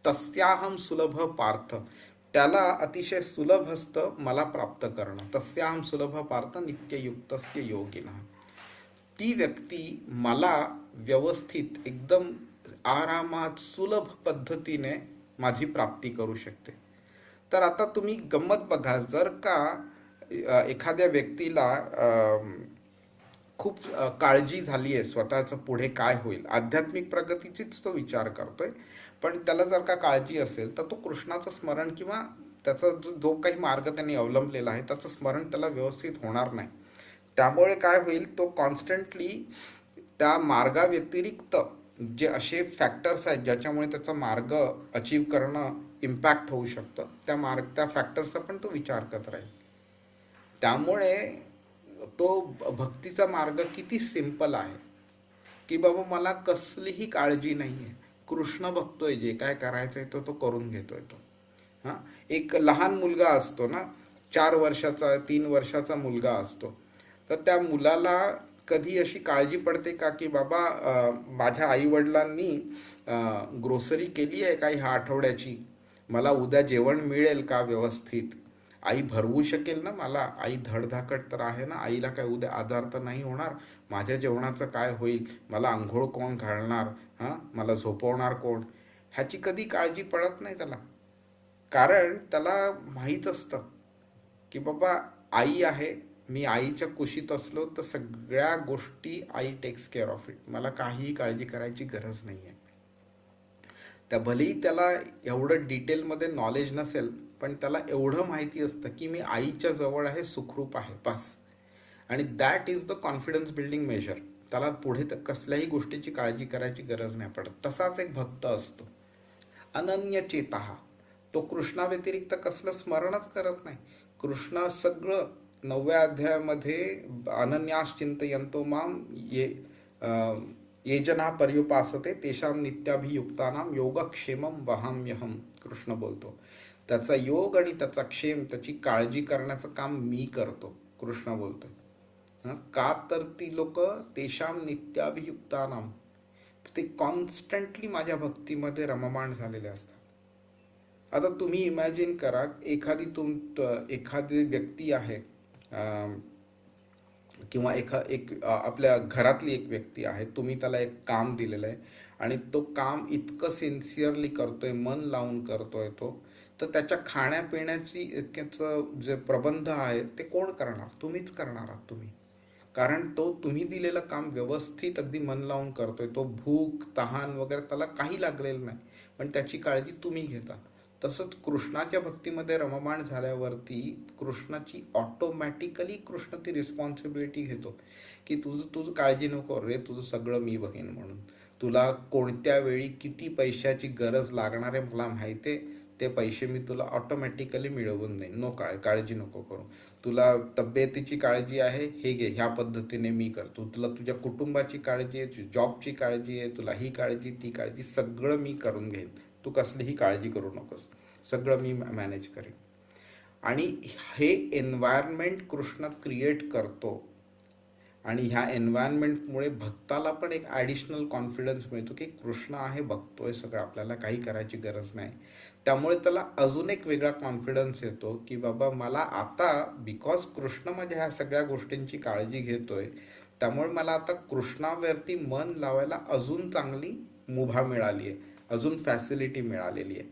तस्याहम सुलभ पार्थ, त्याला अतिशय सुलभ असतं मला प्राप्त करणं. तस्याहम सुलभ पार्थ नित्ययुक्तस्य योगिनः, ती व्यक्ती मला व्यवस्थित एकदम आरामात सुलभ पद्धतीने माझी प्राप्ती करू शकते. तर आता तुम्ही गंमत बघा, जर का एखाद्या व्यक्तीला खूप काळजी झाली आहे स्वतःचं पुढे काय होईल, आध्यात्मिक प्रगतीचीच तो विचार करतोय. पण त्याला जर का काळजी असेल तर तो कृष्णाचं स्मरण किंवा त्याचा जो काही मार्ग त्यांनी अवलंबलेला आहे त्याचं स्मरण त्याला व्यवस्थित होणार नाही. त्यामुळे काय होईल, तो कॉन्स्टंटली त्या मार्गाव्यतिरिक्त जे असे फॅक्टर्स आहेत ज्याच्यामुळे त्याचा मार्ग अचीव करणं इम्पॅक्ट होऊ शकतं, त्या फॅक्टर्सचा पण तो विचार करत राहील. त्यामुळे तो भक्तीचा मार्ग किती सिम्पल आहे की बाबा मला कसलीही काळजी नाही आहे, कृष्ण बघतोय, जे काय करायचं आहे तो करून घेतोय तो. हां, एक लहान मुलगा असतो ना, 4 वर्षाचा 3 वर्षाचा मुलगा असतो, तर त्या मुलाला कधी अशी काळजी पडते का की बाबा माझ्या आईवडिलांनी ग्रोसरी केली आहे काही ह्या आठवड्याची, मला उद्या जेवण मिळेल का व्यवस्थित, आई भरवू शकेल ना मला, आई धडधाकट तर आहे ना, आईला काय उद्या आजार तर नाही होणार, माझ्या जेवणाचं काय होईल, मला आंघोळ कोण घालणार, हां मला झोपवणार कोण, ह्याची कधी काळजी पडत नाही त्याला. कारण त्याला माहीत असतं की बाबा आई आहे, मी आईच्या कुशीत असलो तर सगळ्या गोष्टी आई टेक्स केअर ऑफ इट, मला काहीही काळजी करायची गरज नाही आहे. त्या भलेही त्याला एवढं डिटेलमध्ये नॉलेज नसेल, पण त्याला एवढं माहिती असतं की मी आईच्या जवळ आहे, सुखरूप आहे, बस. आणि that is the confidence building measure. त्याला पुढे कसल्याही गोष्टीची काळजी करायची गरज नाही पडत. तसाच एक भक्त असतो अनन्यचेतः, तो कृष्णाव्यतिरिक्त कसलं स्मरणच करत नाही. कृष्ण सगळं 9व्या अध्यायामध्ये अनन्यास चिंतयन्तो माम ये जना पर्युपासते तेषां नित्याभियुक्तानां योगक्षेमं वहाम्यहम, कृष्ण बोलतो. त्याचा योग आणि त्याचा क्षेम, त्याची काळजी करण्याचं काम मी करतो, कृष्ण बोलतो. का तर ती लोक तेषां नित्याभियुक्तानां, ते कॉन्स्टंटली माझ्या भक्तीमध्ये रममाण झालेले असतात. आता तुम्ही इमॅजिन करा, एखादी व्यक्ती आहे किंवा आपल्या घरातली एक व्यक्ती आहे, तुम्ही त्याला एक काम दिलेलं आहे आणि तो काम इतकं सिन्सिअरली करतोय, मन लावून करतोय तो, तर त्याच्या खाण्यापिण्याचं जे प्रबंध आहे ते कोण करणार, तुम्हीच करणार आहात तुम्ही. कारण तो तुम्ही दिलेलं काम व्यवस्थित अगदी मन लावून करतोय, तो भूक तहान वगैरे त्याला काही लागलेलं नाही, पण त्याची काळजी तुम्ही घेता. तसंच कृष्णाच्या भक्तीमध्ये रममाण झाल्यावरती कृष्णाची ऑटोमॅटिकली कृष्ण ती रिस्पॉन्सिबिलिटी घेतो की तुझं काळजी नको रे, तुझं सगळं मी बघेन म्हणून. तुला कोणत्या वेळी किती पैशाची गरज लागणार आहे मला माहिती आहे, ते पैसे मी तुला ऑटोमॅटिकली मिळवून देईन, काळजी नको करू. तुला तब्येतीची काळजी आहे, हे घे, ह्या पद्धतीने मी करतो. तुला तुझ्या कुटुंबाची काळजी आहे, जॉबची काळजी आहे, तुला ही काळजी ती काळजी सगळं मी करून घेईन, तू कसलीही काळजी करू नकोस, सगळं मी मॅनेज करेन. आणि हे एन्व्हायरमेंट कृष्ण क्रिएट करतो आणि ह्या एन्व्हायरमेंटमुळे भक्ताला पण एक ॲडिशनल कॉन्फिडन्स मिळतो की कृष्ण आहे, बघतोय सगळं, आपल्याला काही करायची गरज नाही. त्यामुळे त्याला अजून एक वेगळा कॉन्फिडन्स येतो की बाबा मला आता, बिकॉज कृष्ण माझ्या ह्या सगळ्या गोष्टींची काळजी घेतोय, त्यामुळे मला आता कृष्णावरती मन लावायला अजून चांगली मुभा मिळाली आहे, अजून फॅसिलिटी मिळालेली आहे.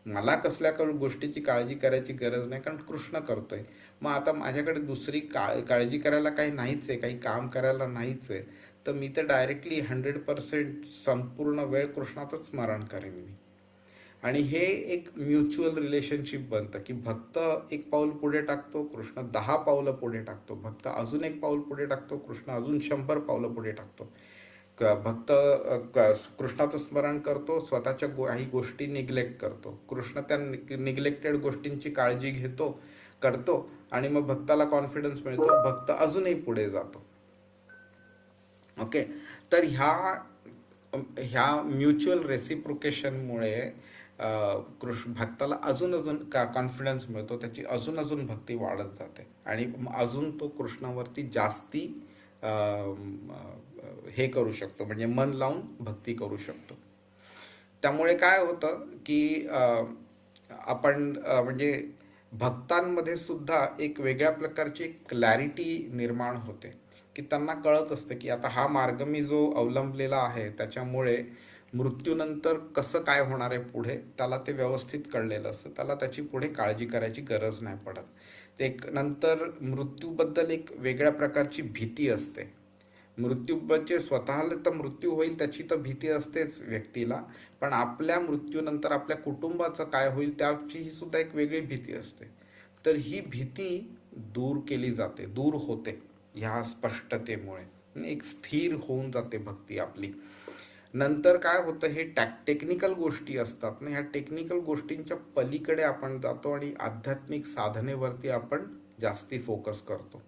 मला कसल्या गोष्टीची काळजी करायची गरज नाही, कारण कृष्ण करतोय. मग आता माझ्याकडे दुसरी काळजी करायला काही नाहीच आहे, काही काम करायला नाहीच आहे, तर मी तर डायरेक्टली 100% संपूर्ण वेळ कृष्णाचंच स्मरण करेन मी. आणि हे एक म्युच्युअल रिलेशनशिप बनतं की भक्त एक पाऊल पुढे टाकतो, कृष्ण 10 पावलं पुढे टाकतो, भक्त अजून एक पाऊल पुढे टाकतो, कृष्ण अजून 100 पावलं पुढे टाकतो. भक्त कृष्णाचं स्मरण करतो, स्वतःच्या काही गोष्टी निग्लेक्ट करतो, कृष्ण त्या निग्लेक्टेड गोष्टींची काळजी करतो आणि मग भक्ताला कॉन्फिडन्स मिळतो, भक्त अजूनही पुढे जातो. ओके, तर ह्या म्युच्युअल रेसिप्रोकेशनमुळे भक्ताला अजून कॉन्फिडन्स मिळतो, त्याची अजून भक्ती वाढत जाते आणि अजून तो कृष्णावरती जास्ती हे करू शकतो, म्हणजे मन लावून भक्ती करू शकतो. त्यामुळे काय होतं की आपण म्हणजे भक्तांमध्ये सुद्धा एक वेगळ्या प्रकारची क्लॅरिटी निर्माण होते की त्यांना कळत असतं की आता हा मार्ग मी जो अवलंबलेला आहे त्याच्यामुळे मृत्यूनंतर कसं काय होणार आहे पुढे, त्याला ते व्यवस्थित कळलेलं असतं, त्याला त्याची पुढे काळजी करायची गरज नाही पडत. नंतर मृत्यूबद्दल एक वेगळ्या प्रकारची भीती असते, मृत्यू म्हणजे स्वतःला तर मृत्यू होईल त्याची तर भीती असतेच व्यक्तीला, पण आपल्या मृत्यूनंतर आपल्या कुटुंबाचं काय होईल त्याची ही सुद्धा एक वेगळी भीती असते. तर ही भीती दूर केली जाते, दूर होते ह्या स्पष्टतेमुळे. एक स्थिर होऊन जाते भक्ती आपली. नंतर काय होतं, हे टेक्निकल गोष्टी असतात ना, ह्या टेक्निकल गोष्टींच्या पलीकडे आपण जातो आणि आध्यात्मिक साधनेवरती आपण जास्ती फोकस करतो.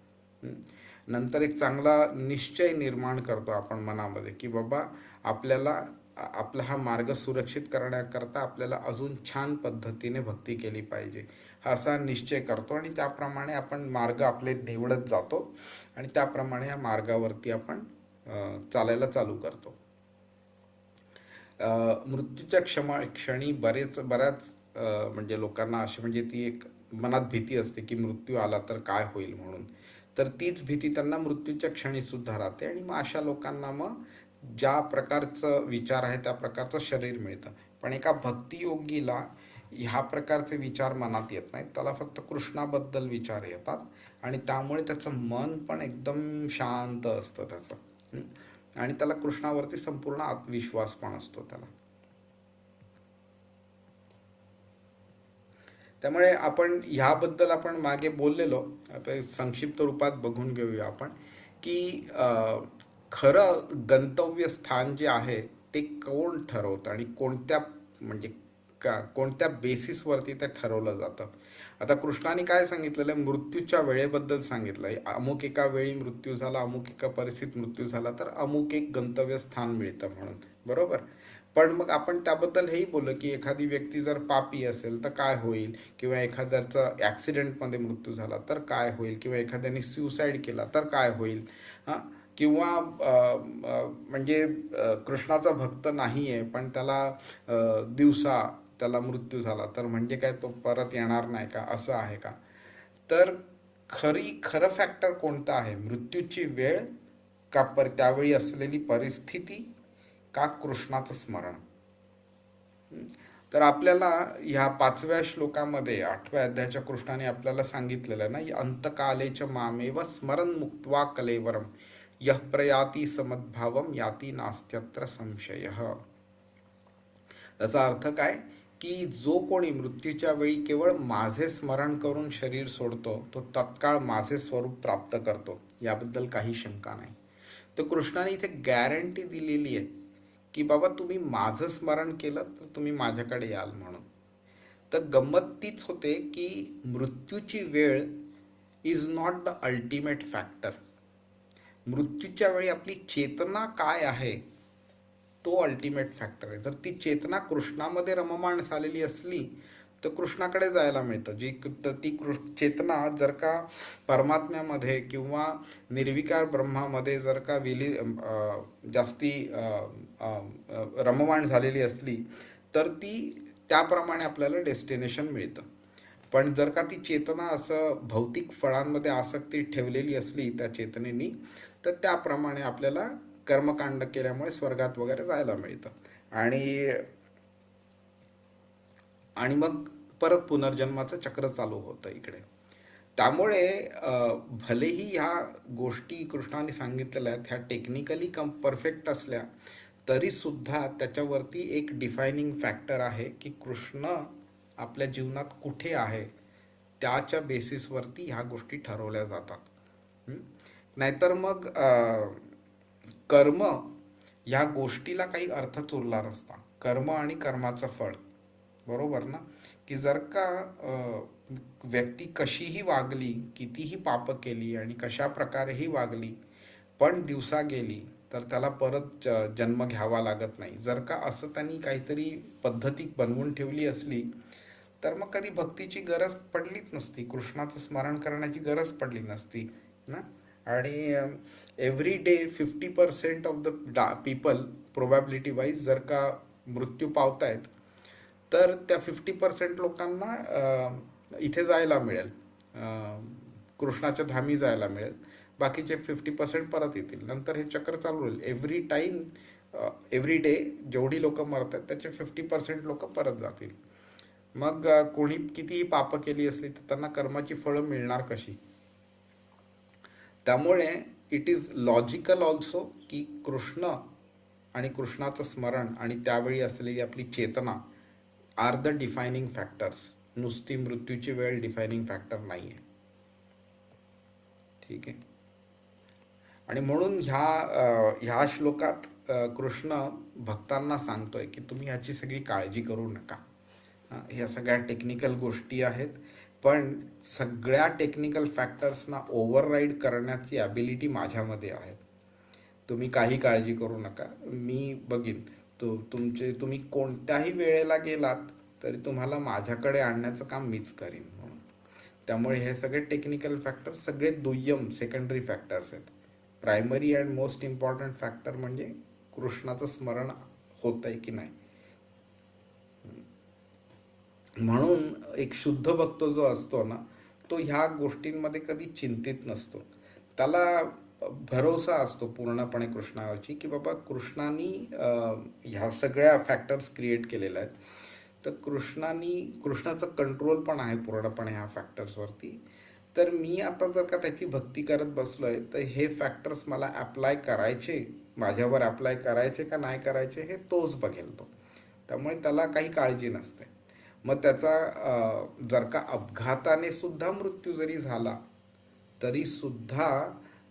नंतर एक चांगला निश्चय निर्माण करतो आपण मनामध्ये की बाबा आपल्याला आपला हा मार्ग सुरक्षित करण्याकरता आपल्याला अजून छान पद्धतीने भक्ती केली पाहिजे, हा असा निश्चय करतो आणि त्याप्रमाणे आपण मार्ग आपले निवडत जातो आणि त्याप्रमाणे या मार्गावरती आपण चालायला चालू करतो. मृत्यूच्या क्षणी बऱ्याच म्हणजे लोकांना अशी म्हणजे ती एक मनात भीती असते की मृत्यू आला तर काय होईल म्हणून. तर तीच भीती त्यांना मृत्यूच्या क्षणी सुद्धा राहते आणि मग अशा लोकांना मग ज्या प्रकारचं विचार आहे त्या प्रकारचं शरीर मिळतं. पण एका भक्तियोगीला ह्या प्रकारचे विचार मनात येत नाहीत, त्याला फक्त कृष्णाबद्दल विचार येतात आणि त्यामुळे त्याचं मन पण एकदम शांत असतं त्याचं. आणि त्याला कृष्णावरती संपूर्ण आत्मविश्वास पण असतो त्याला. त्यामुळे आपण ह्याबद्दल आपण मागे बोललेलो, आता संक्षिप्त रूपात बघून घेऊया आपण की खरं गंतव्यस्थान जे आहे ते कोण ठरवतं आणि कोणत्या म्हणजे कोणत्या बेसिसवरती ते ठरवलं जातं. आता कृष्णाने काय सांगितलेलं आहे, मृत्यूच्या वेळेबद्दल सांगितलं आहे. अमुक एका वेळी मृत्यू झाला, अमुक एका परिस्थितीत मृत्यू झाला तर अमुक एक गंतव्यस्थान मिळतं म्हणून, बरोबर. पण मग आपण त्याबद्दल हेही बोललो की एखादी व्यक्ती जर पापी असेल तर काय होईल, किंवा एखाद्याचा ॲक्सिडेंटमध्ये मृत्यू झाला तर काय होईल, किंवा एखाद्याने सुसाईड केला तर काय होईल. हां, किंवा म्हणजे कृष्णाचा भक्त नाही आहे पण त्याला दिवसा त्याला मृत्यू झाला तर म्हणजे काय तो परत येणार नाही का, असं आहे का. तर खरं फॅक्टर कोणतं आहे, मृत्यूची वेळ का त्यावेळी असलेली परिस्थिती का कृष्णाचं स्मरण. तर आपल्याला ह्या 5व्या श्लोकामध्ये 8व्या अध्यायाच्या कृष्णाने आपल्याला सांगितलेलं आहे ना, अंतकालेच मामेव स्मरण मुक्त्वा कलेवरम यः प्रयाती समद्भावम याती नास्त्यत्र संशय. त्याचा अर्थ काय की जो कोणी मृत्यूच्या वेळी केवळ माझे स्मरण करून शरीर सोडतो तो तत्काळ माझे स्वरूप प्राप्त करतो, याबद्दल काही शंका नाही. तर कृष्णाने इथे गॅरंटी दिलेली आहे की बाबा तुम्ही माझं स्मरण केलं तर तुम्ही माझ्याकडे याल म्हणून. तर गंमत तीच होते की मृत्यूची वेळ is not the ultimate factor. मृत्यूच्या वेळी आपली चेतना काय आहे तो अल्टिमेट फॅक्टर आहे. जर ती चेतना कृष्णामध्ये रममाण झालेली असली तर कृष्णाकडे जायला मिळतं. ती चेतना जर का परमात्म्यामध्ये किंवा निर्विकार ब्रह्मामध्ये जर का जास्ती रममाण झालेली असली तर ती त्याप्रमाणे आपल्याला डेस्टिनेशन मिळतं. पण जर का ती चेतना असं भौतिक फळांमध्ये आसक्ती ठेवलेली असली त्या चेतनेनी तर त्याप्रमाणे आपल्याला कर्मकांड केल्यामुळे स्वर्गात वगैरे जायला मिळतं आणि मग परत पुनर्जन्माचं चक्र चालू होतं इकडे. त्यामुळे भलेही ह्या गोष्टी कृष्णाने सांगितलेल्या आहेत ह्या टेक्निकली परफेक्ट असल्या तरीसुद्धा त्याच्यावरती एक डिफायनिंग फॅक्टर आहे की कृष्ण आपल्या जीवनात कुठे आहे त्याच्या बेसिसवरती ह्या गोष्टी ठरवल्या जातात. नाहीतर मग कर्म ह्या गोष्टीला काही अर्थच उरला नसता. कर्म आणि कर्माचं फळ, बरोबर ना. की जर का व्यक्ती कशीही वागली, कितीही पाप केली आणि कशा प्रकारेही वागली पण दिवसा गेली तर त्याला परत जन्म घ्यावा लागत नाही. जर का असं त्यांनी काहीतरी पद्धती बनवून ठेवली असली तर मग कधी भक्तीची गरज पडलीच नसती, कृष्णाचं स्मरण करण्याची गरज पडली नसती ना. आणि every day 50% of the people probability wise जर का मृत्यू पावतायत तर त्या 50% लोकांना इथे जायला मिळेल, कृष्णाच्या धामी जायला मिळेल. बाकीचे 50% परत येतील. नंतर हे चक्र चालू होईल. एव्हरी डे जेवढी लोक मरतात त्याचे 50% लोक परत जातील. मग कोणी कितीही पापं केली असली तर त्यांना कर्माची फळं मिळणार कशी. त्यामुळे इट इज लॉजिकल ऑल्सो की कृष्ण आणि कृष्णाचं स्मरण आणि त्यावेळी असलेली आपली चेतना आर द डिफायनिंग फॅक्टर्स. नुसती मृत्यूची वेळ डिफायनिंग फॅक्टर नाही आहे. ठीक आहे. आणि म्हणून ह्या श्लोकात कृष्ण भक्तांना सांगतोय की तुम्ही ह्याची सगळी काळजी करू नका. ह्या सगळ्या टेक्निकल गोष्टी आहेत, पण सगळ्या टेक्निकल फॅक्टर्सना ओव्हरराईड करण्याची ॲबिलिटी माझ्यामध्ये आहे. तुम्ही काही काळजी करू नका, मी बघीन. तुम्ही कोणत्याही वेळेला गेलात तरी तुम्हाला माझ्याकडे आणण्याचं काम मीच करीन म्हणून. त्यामुळे हे सगळे टेक्निकल फॅक्टर्स सगळे दुय्यम सेकंडरी फॅक्टर्स आहेत. Primary and most important factor म्हणजे कृष्णाचं स्मरण होत आहे की नाही. म्हणून एक शुद्ध भक्त जो असतो ना, तो ह्या गोष्टींमध्ये कधी चिंतित नसतो. त्याला भरोसा असतो पूर्णपणे कृष्णावरची की बाबा कृष्णाने ह्या सगळ्या फॅक्टर्स क्रिएट केलेल्या आहेत, तर कृष्णाचं कंट्रोल पण आहे पूर्णपणे ह्या फॅक्टर्सवरती. तर मी आता जर का त्याची भक्ती करत बसलोय तर हे फॅक्टर्स मला ॲप्लाय करायचे, माझ्यावर ॲप्लाय करायचे का नाही करायचे हे तोच बघेल तो. त्यामुळे त्याला काही काळजी नसते. मग त्याचा जर का अपघाताने सुद्धा मृत्यू जरी झाला तरी सुद्धा,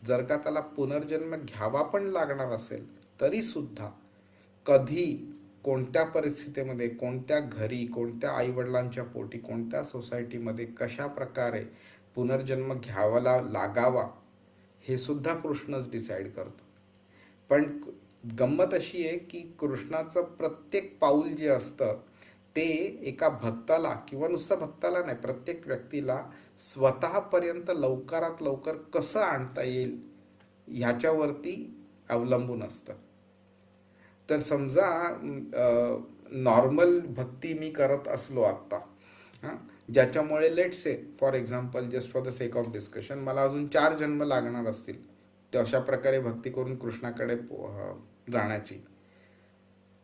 जर का त्याला पुनर्जन्म घ्यावा पण लागणार असेल तरी सुद्धा, कधी कोणत्या परिस्थितीमध्ये, कोणत्या घरी, कोणत्या आईवडिलांच्या पोटी, कोणत्या सोसायटीमध्ये कशा प्रकारे पुनर्जन्म घ्यावा लागावा हे सुद्धा कृष्णच डिसाईड करतो. पण गंमत अशी आहे की कृष्णाचं प्रत्येक पाऊल जे असतं ते एका भक्ताला, किंवा नुसतं भक्ताला नाही, प्रत्येक व्यक्तीला स्वतःपर्यंत लवकरात लवकर कसं आणता येईल ह्याच्यावरती अवलंबून असतं. तर समजा नॉर्मल भक्ती मी करत असलो आत्ता, ज्याच्यामुळे let's say for example, just for the sake of discussion, मला अजून 4 जन्म लागणार असतील तर अशा प्रकारे भक्ती करून कृष्णाकडे जाण्याची.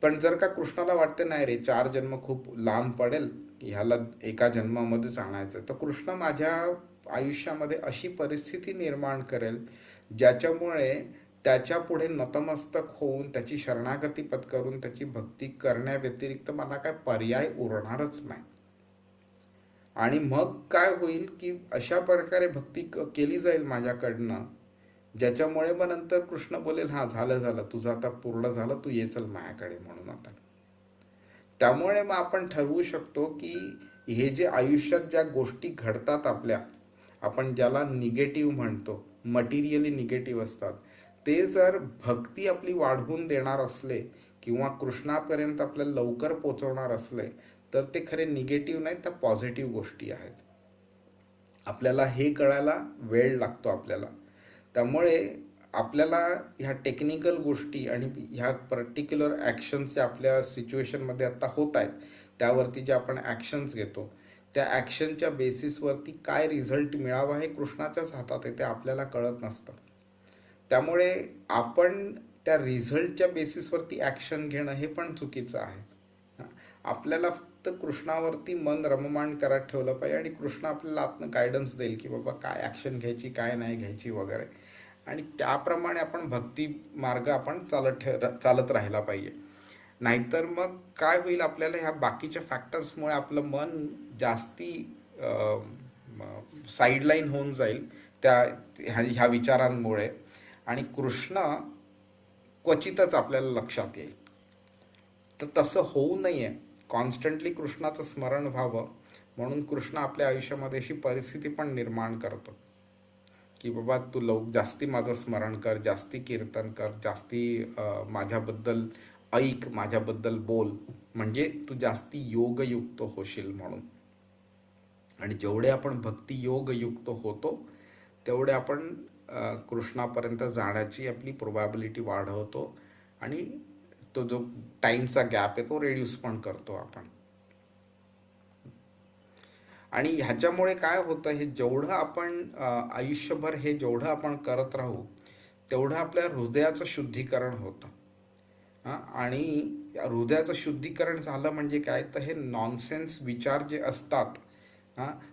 पण जर का कृष्णाला वाटते नाही रे 4 जन्म खूप लांब पडेल, ह्याला एका जन्मामध्येच आणायचं, तर कृष्ण माझ्या आयुष्यामध्ये अशी परिस्थिती निर्माण करेल ज्याच्यामुळे त्याच्या पुढे नतमस्तक होऊन त्याची शरणागती पत्करून त्याची भक्ती करण्याव्यतिरिक्त मला काय पर्याय उरणारच नाही. आणि मग काय होईल की अशा प्रकारे भक्ती केली जाईल माझ्याकडनं, ज्याच्यामुळे मग नंतर कृष्ण बोलेल हां झालं तुझं आता पूर्ण झालं, तू ये चल माझ्याकडे म्हणून आता. त्यामुळे मग आपण ठरवू शकतो की हे जे आयुष्यात ज्या गोष्टी घडतात आपल्या, आपण ज्याला निगेटिव्ह म्हणतो, मटिरियली निगेटिव्ह असतात, ते जर भक्ती आपली वाढवून देणार असले किंवा कृष्णापर्यंत आपल्याला लवकर पोचवणार असले तर ते खरे निगेटिव्ह नाहीत, तर पॉझिटिव्ह गोष्टी आहेत. आपल्याला हे कळायला वेळ लागतो आपल्याला. त्यामुळे आपल्याला ह्या टेक्निकल गोष्टी आणि ह्या पर्टिक्युलर ॲक्शन्स ज्या आपल्या सिच्युएशनमध्ये आत्ता होत आहेत त्यावरती जे आपण ॲक्शन्स घेतो, त्या ॲक्शनच्या बेसिसवरती काय रिझल्ट मिळावा हे कृष्णाच्याच हातात आहे, ते आपल्याला कळत नसतं. त्यामुळे आपण त्या रिझल्टच्या बेसिसवरती ॲक्शन घेणं हे पण चुकीचं आहे. आपल्याला फक्त कृष्णावरती मन रममाण करत ठेवलं पाहिजे आणि कृष्ण आपल्याला आतनं गायडन्स देईल की बाबा काय ॲक्शन घ्यायची, काय नाही घ्यायची वगैरे, आणि त्याप्रमाणे आपण भक्ती मार्ग आपण चालत राहिला पाहिजे. नाहीतर मग काय होईल, आपल्याला ह्या बाकीच्या फॅक्टर्समुळे आपलं मन जास्ती साईडलाईन होऊन जाईल ह्या विचारांमुळे, आणि कृष्ण क्वचितच आपल्याला लक्षात येईल. तर तसं होऊ नये, कॉन्स्टंटली कृष्णाचं स्मरण व्हावं म्हणून कृष्ण आपल्या आयुष्यामध्ये अशी परिस्थिती पण निर्माण करतो की बाबा तू जास्ती माझं स्मरण कर, जास्ती कीर्तन कर, जास्ती माझ्याबद्दल ऐक, माझ्याबद्दल बोल, म्हणजे तू जास्ती योगयुक्त होशील म्हणून. आणि जेवढे आपण भक्ती योगयुक्त होतो तेवढे आपण कृष्णापर्यंत जाण्याची आपली प्रोबॅबिलिटी वाढवतो आणि तो जो टाईमचा गॅप आहे तो रेड्यूस पण करतो आपण. आणि ह्याच्यामुळे काय होतं, हे जेवढं आपण आयुष्यभर हे जेवढं आपण करत राहू तेवढं आपल्या हृदयाचं शुद्धीकरण होतं. आणि हृदयाचं शुद्धीकरण झालं म्हणजे काय, तर हे नॉनसेन्स विचार जे असतात,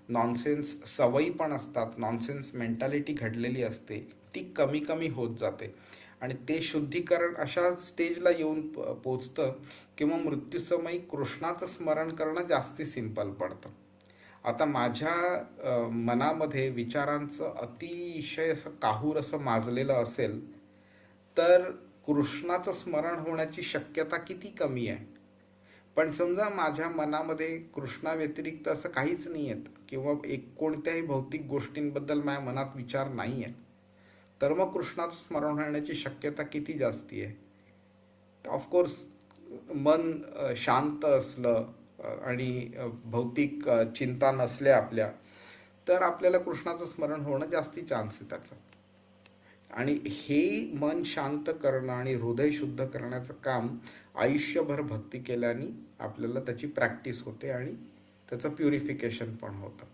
नॉनसेन्स सवयी पण असतात, नॉनसेन्स मेंटॅलिटी घडलेली असते, ती कमी कमी होत जाते आणि ते शुद्धीकरण अशा स्टेजला येऊन पोचतं किंवा मृत्यूसमयी कृष्णाचं स्मरण करणं जास्ती सिंपल पडतं. आता माझ्या मनामध्ये विचारांचं अतिशय असं काहूर असं माजलेलं असेल तर कृष्णाचं स्मरण होण्याची शक्यता किती कमी आहे. पण समजा माझ्या मनामध्ये कृष्णाव्यतिरिक्त असं काहीच नाही आहेत किंवा कोणत्याही भौतिक गोष्टींबद्दल माझ्या मनात विचार नाही आहेत, तर मग कृष्णाचं स्मरण होण्याची शक्यता किती जास्ती आहे. ऑफकोर्स मन शांत असलं आणि भौतिक चिंता नसल्या आपल्या, तर आपल्याला कृष्णाचं स्मरण होणं जास्ती चान्स आहे त्याचं. आणि हे मन शांत करणं आणि हृदय शुद्ध करण्याचं काम आयुष्यभर भक्ती केल्याने आपल्याला त्याची प्रॅक्टिस होते आणि त्याचं प्युरिफिकेशन पण होतं.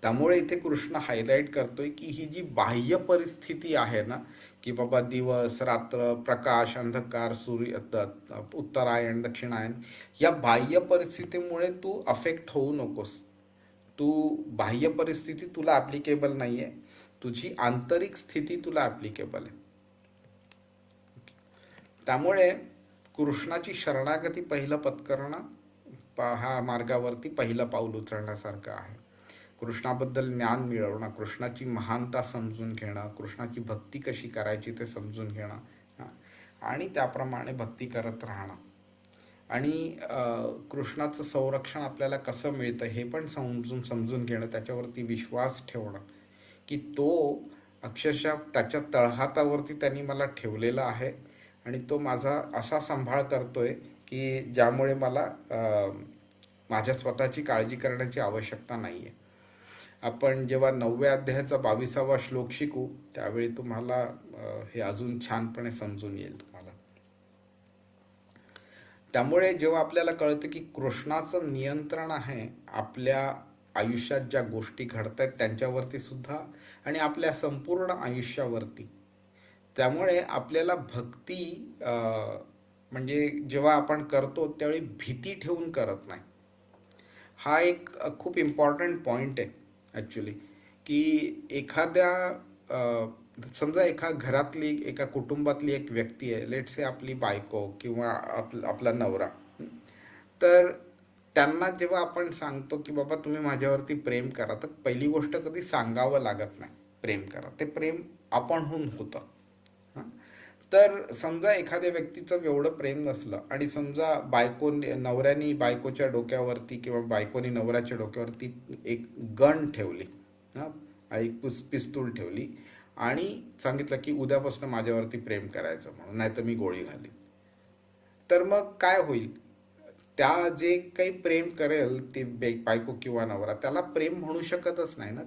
त्यामुळे इथे कृष्ण हायलाईट करतोय की ही जी बाह्य परिस्थिती आहे ना, की बाबा दिवस रात्र, प्रकाश अंधकार, सूर्य उत्तरायण दक्षिणायन, या बाह्य परिस्थितीमुळे तू अफेक्ट होऊ नकोस. तू बाह्य परिस्थिती तुला ॲप्लिकेबल नाही आहे, तुझी आंतरिक स्थिती तुला ॲप्लिकेबल आहे. त्यामुळे कृष्णाची शरणागती पहिलं पत्करणं हा मार्गावरती पहिलं पाऊल उचलण्यासारखं आहे. कृष्णाबद्दल ज्ञान मिळवणं, कृष्णाची महानता समजून घेणं, कृष्णाची भक्ती कशी करायची ते समजून घेणं आणि त्याप्रमाणे भक्ती करत राहणं आणि कृष्णाचं संरक्षण आपल्याला कसं मिळतं हे पण समजून घेणं, त्याच्यावरती विश्वास ठेवणं की तो अक्षरशः त्याच्या तळहातावरती त्यांनी मला ठेवलेला आहे आणि तो माझा असा सांभाळ करतोय की ज्यामुळे मला माझ्या स्वतःची काळजी करण्याची आवश्यकता नाही आहे. आपण जेव्हा 9व्या अध्यायाचा 22वा श्लोक शिकू त्यावेळी तुम्हाला हे अजून छानपणे समजून येईल तुम्हाला. त्यामुळे जेव्हा आपल्याला कळतं की कृष्णाचं नियंत्रण आहे आपल्या आयुष्यात ज्या गोष्टी घडत आहेत त्यांच्यावरती सुद्धा आणि आपल्या संपूर्ण आयुष्यावरती, त्यामुळे आपल्याला भक्ती म्हणजे जेव्हा आपण करतो त्यावेळी भीती ठेवून करत नाही. हा एक खूप इम्पॉर्टंट पॉईंट आहे ॲक्च्युली, की एखाद्या समजा एका घरातली एका कुटुंबातली एक व्यक्ती आहे, लेट्स से आपली बायको किंवा आपला नवरा, तर त्यांना जेव्हा आपण सांगतो की बाबा तुम्ही माझ्यावरती प्रेम करा, तर पहिली गोष्ट कधी सांगावं लागत नाही प्रेम करा, ते प्रेम आपणहून होतं. तर समजा एखाद्या व्यक्तीचं एवढं प्रेम नसलं आणि समजा नवऱ्याने बायकोच्या डोक्यावरती किंवा बायकोनी नवऱ्याच्या डोक्यावरती एक गन ठेवली, एक पिस्तूल ठेवली आणि सांगितलं की उद्यापासून माझ्यावरती प्रेम करायचं म्हणून, नाही तर मी गोळी घालीन, तर मग काय होईल. त्या जे काही प्रेम करेल ते बायको किंवा नवरा, त्याला प्रेम म्हणू शकतच नाही ना.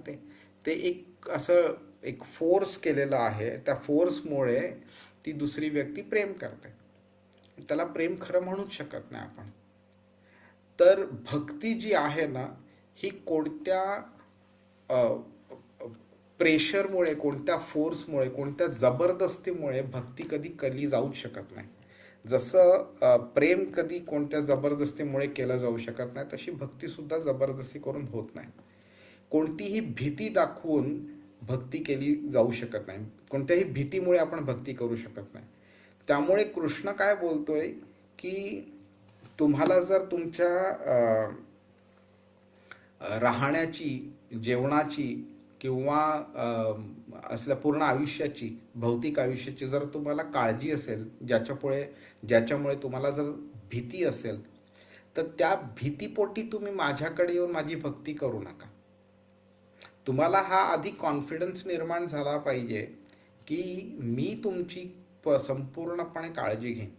ते एक असं एक फोर्स केलेलं आहे, त्या फोर्समुळे ती दुसरी व्यक्ती प्रेम करते, त्याला प्रेम खरं म्हणूच शकत नाही आपण. तर भक्ती जी आहे ना, ही कोणत्या प्रेशरमुळे, कोणत्या फोर्समुळे, कोणत्या जबरदस्तीमुळे भक्ती कधी केली जाऊच शकत नाही. जसं प्रेम कधी कोणत्या जबरदस्तीमुळे केलं जाऊ शकत नाही, तशी भक्तीसुद्धा जबरदस्ती करून होत नाही. कोणतीही भीती दाखवून भक्ती केली जाऊ शकत नाही, कोणत्याही भीतीमुळे आपण भक्ती करू शकत नाही. त्यामुळे कृष्ण काय बोलतोय की तुम्हाला जर तुमच्या राहण्याची, जेवणाची किंवा असल्या पूर्ण आयुष्याची, भौतिक आयुष्याची जर तुम्हाला काळजी असेल, ज्याच्यामुळे तुम्हाला जर भीती असेल, तर त्या भीतीपोटी तुम्ही माझ्याकडे येऊन माझी भक्ती करू नका. तुम्हाला हा आधी कॉन्फिडन्स निर्माण झाला पाहिजे की मी तुमची संपूर्णपणे काळजी घेईन,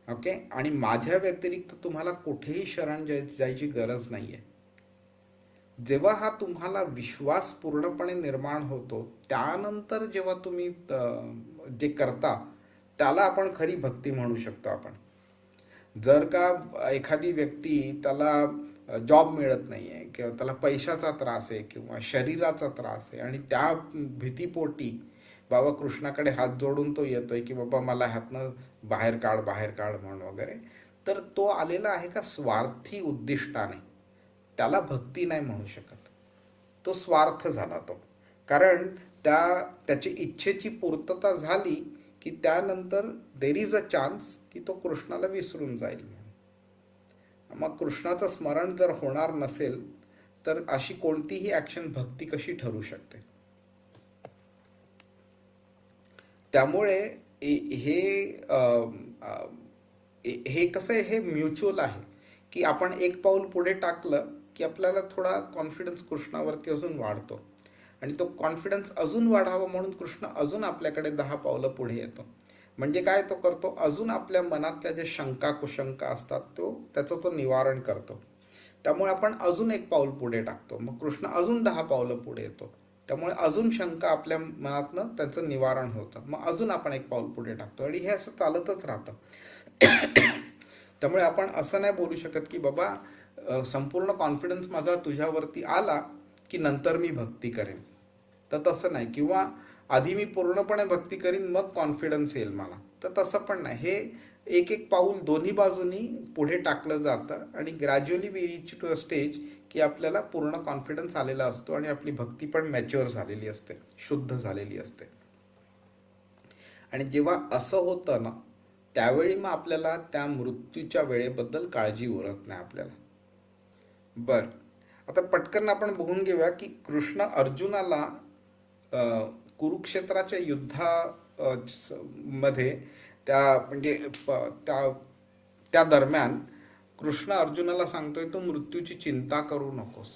ओके, आणि माझ्या व्यतिरिक्त तुम्हाला कुठेही शरण जायची गरज नाही आहे. जेव्हा हा तुम्हाला विश्वास पूर्णपणे निर्माण होतो, त्यानंतर जेव्हा तुम्ही जे करता त्याला आपण खरी भक्ती म्हणू शकतो. आपण जर का एखादी व्यक्ती, त्याला जॉब मिळत नाही आहे किंवा त्याला पैशाचा त्रास आहे किंवा शरीराचा त्रास आहे आणि त्या भीतीपोटी बाबा कृष्णाकडे हात जोडून तो येतोय की बाबा मला ह्यातनं बाहेर काढ म्हणून वगैरे, तर तो आलेला आहे का स्वार्थी उद्दिष्टाने, त्याला भक्ती नाही म्हणू शकत. तो स्वार्थ झाला तो, कारण त्याची इच्छेची पूर्तता झाली की त्यानंतर देर इज अ चान्स की तो कृष्णाला विसरून जाईल. मग कृष्णाचं स्मरण जर होणार नसेल तर अशी कोणतीही ॲक्शन भक्ती कशी ठरू शकते. त्यामुळे हे हे कसं आहे, हे म्युच्युअल आहे की आपण एक पाऊल पुढे टाकलं की आपल्याला थोडा कॉन्फिडन्स कृष्णावरती अजून वाढतो आणि तो कॉन्फिडन्स अजून वाढावा म्हणून कृष्ण अजून आपल्याकडे 10 पावलं पुढे येतो. म्हणजे काय तो करतो, अजून आपल्या मनातल्या जे शंका कुशंका असतात त्याचं तो निवारण करतो. त्यामुळे आपण अजून एक पाऊल पुढे टाकतो, मग कृष्ण अजून 10 पावलं पुढे येतो. त्यामुळे अजून शंका आपल्या मनातनं त्याचं निवारण होतं, मग अजून आपण एक पाऊल पुढे टाकतो आणि हे असं चालतच राहतं. त्यामुळे आपण असं नाही बोलू शकत की बाबा संपूर्ण कॉन्फिडन्स माझा तुझ्यावरती आला की नंतर मी भक्ती करेन, तर तसं नाही. किंवा आधी मी पूर्णपणे भक्ती करीन मग कॉन्फिडन्स येईल मला, तर तसं पण नाही. हे एक एक पाऊल दोन्ही बाजूनी पुढे टाकलं जातं आणि gradually we reach to a stage की आपल्याला पूर्ण कॉन्फिडन्स आलेला असतो आणि आपली भक्ती पण मॅच्युअर झालेली असते, शुद्ध झालेली असते. आणि जेव्हा असं होतं ना त्यावेळी मग आपल्याला त्या मृत्यूच्या वेळेबद्दल काळजी उरत नाही आपल्याला. बरं, आता पटकन आपण बघून घेऊया की कृष्ण अर्जुनाला कुरुक्षेत्राच्या मध्ये म्हणजे त्या दरम्यान कृष्ण अर्जुनाला सांगतोय तू मृत्यूची चिंता करू नकोस.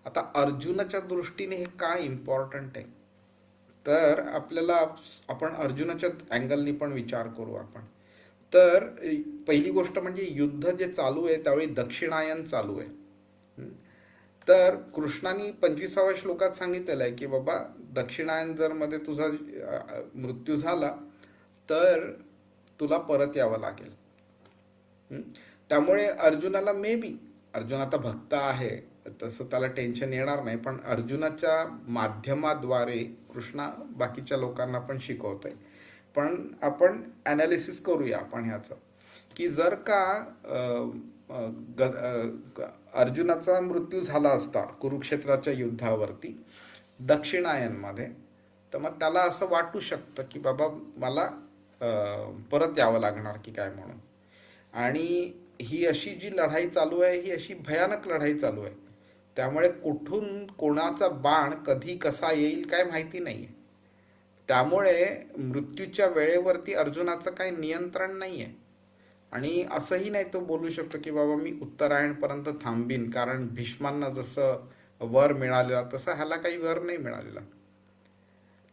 आता अर्जुनाच्या दृष्टीने हे काय इम्पॉर्टंट आहे, तर आपण अर्जुनाच्या अँगलनी पण विचार करू आपण. तर पहिली गोष्ट म्हणजे युद्ध जे चालू आहे त्यावेळी दक्षिणायन चालू आहे. तर कृष्णाने 25व्या श्लोकात सांगितलेलं आहे की बाबा दक्षिणायन जर मध्ये तुझा मृत्यू झाला तर तुला परत यावं लागेल. त्यामुळे अर्जुनाला अर्जुन आता भक्त आहे तसं त्याला टेन्शन येणार नाही, पण अर्जुनाच्या माध्यमाद्वारे कृष्णा बाकीच्या लोकांना पण शिकवतोय. पण आपण ॲनालिसिस करूया आपण ह्याचं की जर का अर्जुनाचा मृत्यू झाला असता कुरुक्षेत्राच्या युद्धावरती दक्षिणायनमध्ये, तर मग त्याला असं वाटू शकतं की बाबा मला परत यावं लागणार की काय म्हणून. आणि ही अशी जी लढाई चालू आहे ही अशी भयानक लढाई चालू आहे, त्यामुळे कुठून कोणाचा बाण कधी कसा येईल काय माहिती नाही आहे. त्यामुळे मृत्यूच्या वेळेवरती अर्जुनाचं काही नियंत्रण नाही आहे. आणि असंही नाही तो बोलू शकतो की बाबा मी उत्तरायणपर्यंत थांबीन, कारण भीष्मांना जसं वर मिळालेला तसं ह्याला काही वर नाही मिळालेला.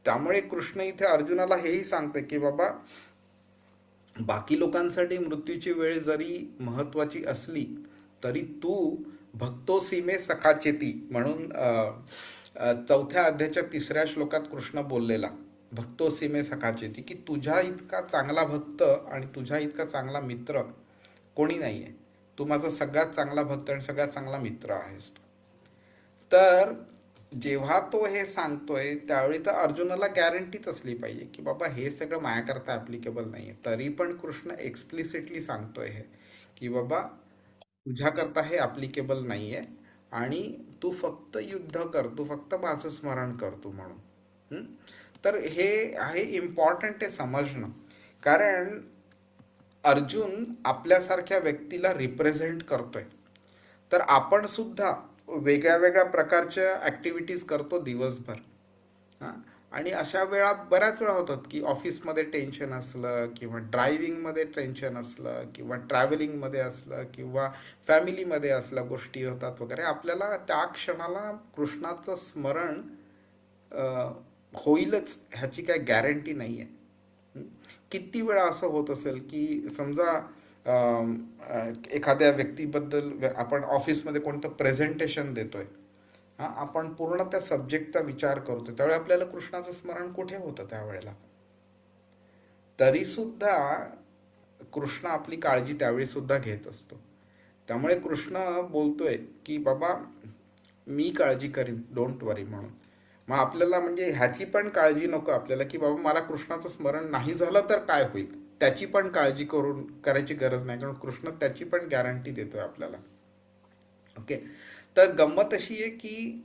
त्यामुळे कृष्ण इथे अर्जुनाला हेही सांगते की बाबा बाकी लोकांसाठी मृत्यूची वेळ जरी महत्त्वाची असली तरी तू भक्तोसी मे सखाचेती म्हणून 4थ्या अध्यायाच्या 3ऱ्या श्लोकात कृष्ण बोललेला भक्तोसी मे सखाचेती की तुझ्या इतका चांगला भक्त आणि तुझ्या इतका चांगला मित्र कोणी नाही आहे. तू माझा सगळ्यात चांगला भक्त आणि सगळ्यात चांगला मित्र आहेस. तर जेव्हा तो हे सांगतोय त्यावेळी तर अर्जुनाला गॅरंटीच असली पाहिजे की बाबा हे सगळं माझ्याकरता ॲप्लिकेबल नाही आहे. तरी पण कृष्ण एक्सप्लिसिटली सांगतोय हे की बाबा तुझ्याकरता हे ॲप्लिकेबल नाही आहे आणि तू फक्त युद्ध कर, तू फक्त माझं स्मरण कर तू म्हणून. तर हे आहे इम्पॉर्टंट आहे समजणं, कारण अर्जुन आपल्यासारख्या व्यक्तीला रिप्रेझेंट करतोय. तर आपण सुद्धा वेगळ्या वेगळ्या प्रकारच्या ॲक्टिव्हिटीज करतो दिवसभर. आणि अशा बऱ्याच वेळा होतात की ऑफिसमध्ये टेन्शन असलं किंवा ड्रायव्हिंगमध्ये टेन्शन असलं किंवा ट्रॅव्हलिंगमध्ये असलं किंवा फॅमिलीमध्ये असल्या गोष्टी होतात वगैरे. आपल्याला त्या क्षणाला कृष्णाचं स्मरण होईलच ह्याची काही गॅरंटी नाही आहे. किती वेळा असं होत असेल की समजा एखाद्या व्यक्तीबद्दल आपण ऑफिसमध्ये कोणतं प्रेझेंटेशन देतोय, आपण पूर्ण त्या सब्जेक्टचा विचार करतो, त्यावेळी आपल्याला कृष्णाचं स्मरण कुठे होतं त्यावेळेला. तरी सुद्धा कृष्ण आपली काळजी त्यावेळी सुद्धा घेत असतो. त्यामुळे कृष्ण बोलतोय की बाबा मी काळजी करीन, डोंट वरी म्हणून. मग आपल्याला म्हणजे ह्याची पण काळजी नको आपल्याला की बाबा मला कृष्णाचं स्मरण नाही झालं तर काय होईल, त्याची पण काळजी करायची गरज नाही, कारण कृष्ण त्याची पण गॅरंटी देतोय आपल्याला. ओके, तर गंमत अशी आहे की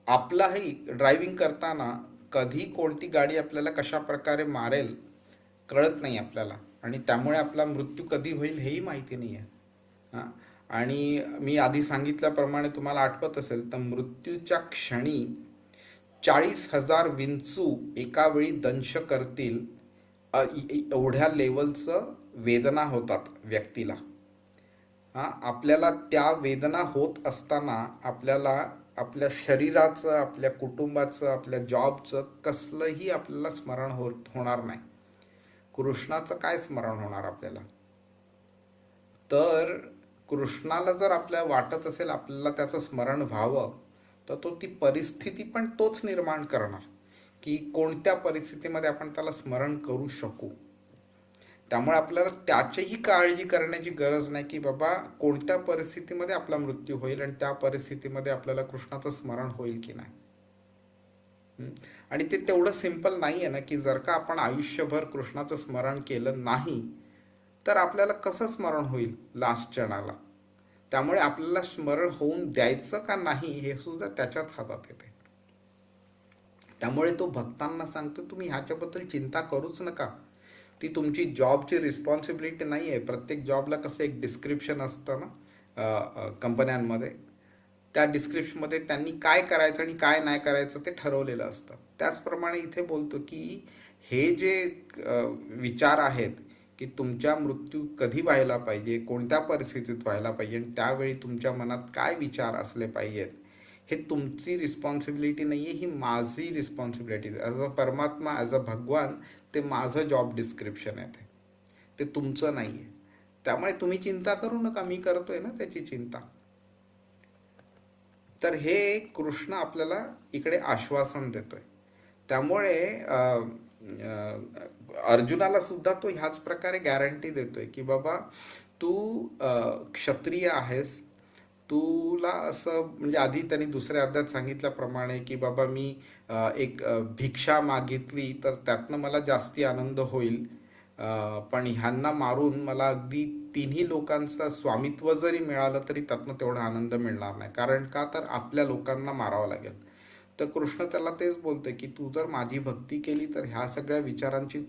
आपलाही ड्रायव्हिंग करताना कधी कोणती गाडी आपल्याला कशा प्रकारे मारेल कळत नाही आपल्याला, आणि त्यामुळे आपला मृत्यू कधी होईल हेही माहिती नाही आहे. हां, आणि मी आधी सांगितल्याप्रमाणे तुम्हाला आठवत असेल तर मृत्यूच्या क्षणी 40,000 विंचू एका वेळी दंश करतील एवढ्या लेवलचं वेदना होतात व्यक्तीला. हां, आपल्याला त्या वेदना होत असताना आपल्याला आपल्या शरीराचं, आपल्या कुटुंबाचं, आपल्या जॉबचं कसलंही आपल्याला स्मरण होणार नाही. कृष्णाचं काय स्मरण होणार आपल्याला? तर कृष्णाला जर आपल्याला वाटत असेल आपल्याला त्याचं स्मरण व्हावं, तर तो ती परिस्थिती पण तोच निर्माण करणार की कोणत्या परिस्थितीमध्ये आपण त्याला स्मरण करू शकू. त्यामुळे आपल्याला त्याचीही काळजी करण्याची गरज नाही की बाबा कोणत्या परिस्थितीमध्ये आपला मृत्यू होईल आणि त्या परिस्थितीमध्ये आपल्याला कृष्णाचं स्मरण होईल की नाही. आणि ते तेवढं सिंपल नाही आहे ना की जर का आपण आयुष्यभर कृष्णाचं स्मरण केलं नाही तर आपल्याला कसं स्मरण होईल लास्ट क्षणाला. त्यामुळे आपल्याला स्मरण होऊन द्यायचं का नाही हे सुद्धा त्याच्याच हातात येते. त्यामुळे तो भक्तांना सांगतो तुम्ही ह्याच्याबद्दल चिंता करूच नका. ती तुमची जॉबची रिस्पॉन्सिबिलिटी नाही आहे. प्रत्येक जॉबला कसं एक डिस्क्रिप्शन असतं ना कंपन्यांमध्ये, त्या डिस्क्रिप्शनमध्ये त्यांनी काय करायचं आणि काय नाही करायचं ते ठरवलेलं असतं. त्याचप्रमाणे इथे बोलतो की हे जे विचार आहेत की तुमच्या मृत्यू कधी व्हायला पाहिजे, कोणत्या परिस्थितीत व्हायला पाहिजे आणि त्यावेळी तुमच्या मनात काय विचार असले पाहिजेत, हे तुमची रिस्पॉन्सिबिलिटी नाही आहे, ही माझी रिस्पॉन्सिबिलिटी. ॲज अ परमात्मा, ॲज अ भगवान, ते माझं जॉब डिस्क्रिप्शन आहे, ते तुमचं नाही आहे. त्यामुळे तुम्ही चिंता करू नका, मी करतोय ना त्याची चिंता. तर हे कृष्ण आपल्याला इकडे आश्वासन देतोय. त्यामुळे अर्जुनाला सुद्धा तो ह्याच प्रकारे गॅरंटी देतोय की बाबा तू क्षत्रिय आहेस, तुला असं म्हणजे आधी त्यांनी दुसऱ्या अध्यायात सांगितल्याप्रमाणे की बाबा मी एक भिक्षा मागितली तर त्यातनं मला जास्ती आनंद होईल, पण ह्यांना मारून मला अगदी तिन्ही लोकांचं स्वामित्व जरी मिळालं तरी त्यातनं तेवढा आनंद मिळणार नाही. कारण का तर आपल्या लोकांना मारावं लागेल. तर कृष्ण त्याला तेच बोलते की तू जर माझी भक्ती केली तर ह्या सगळ्या विचारांची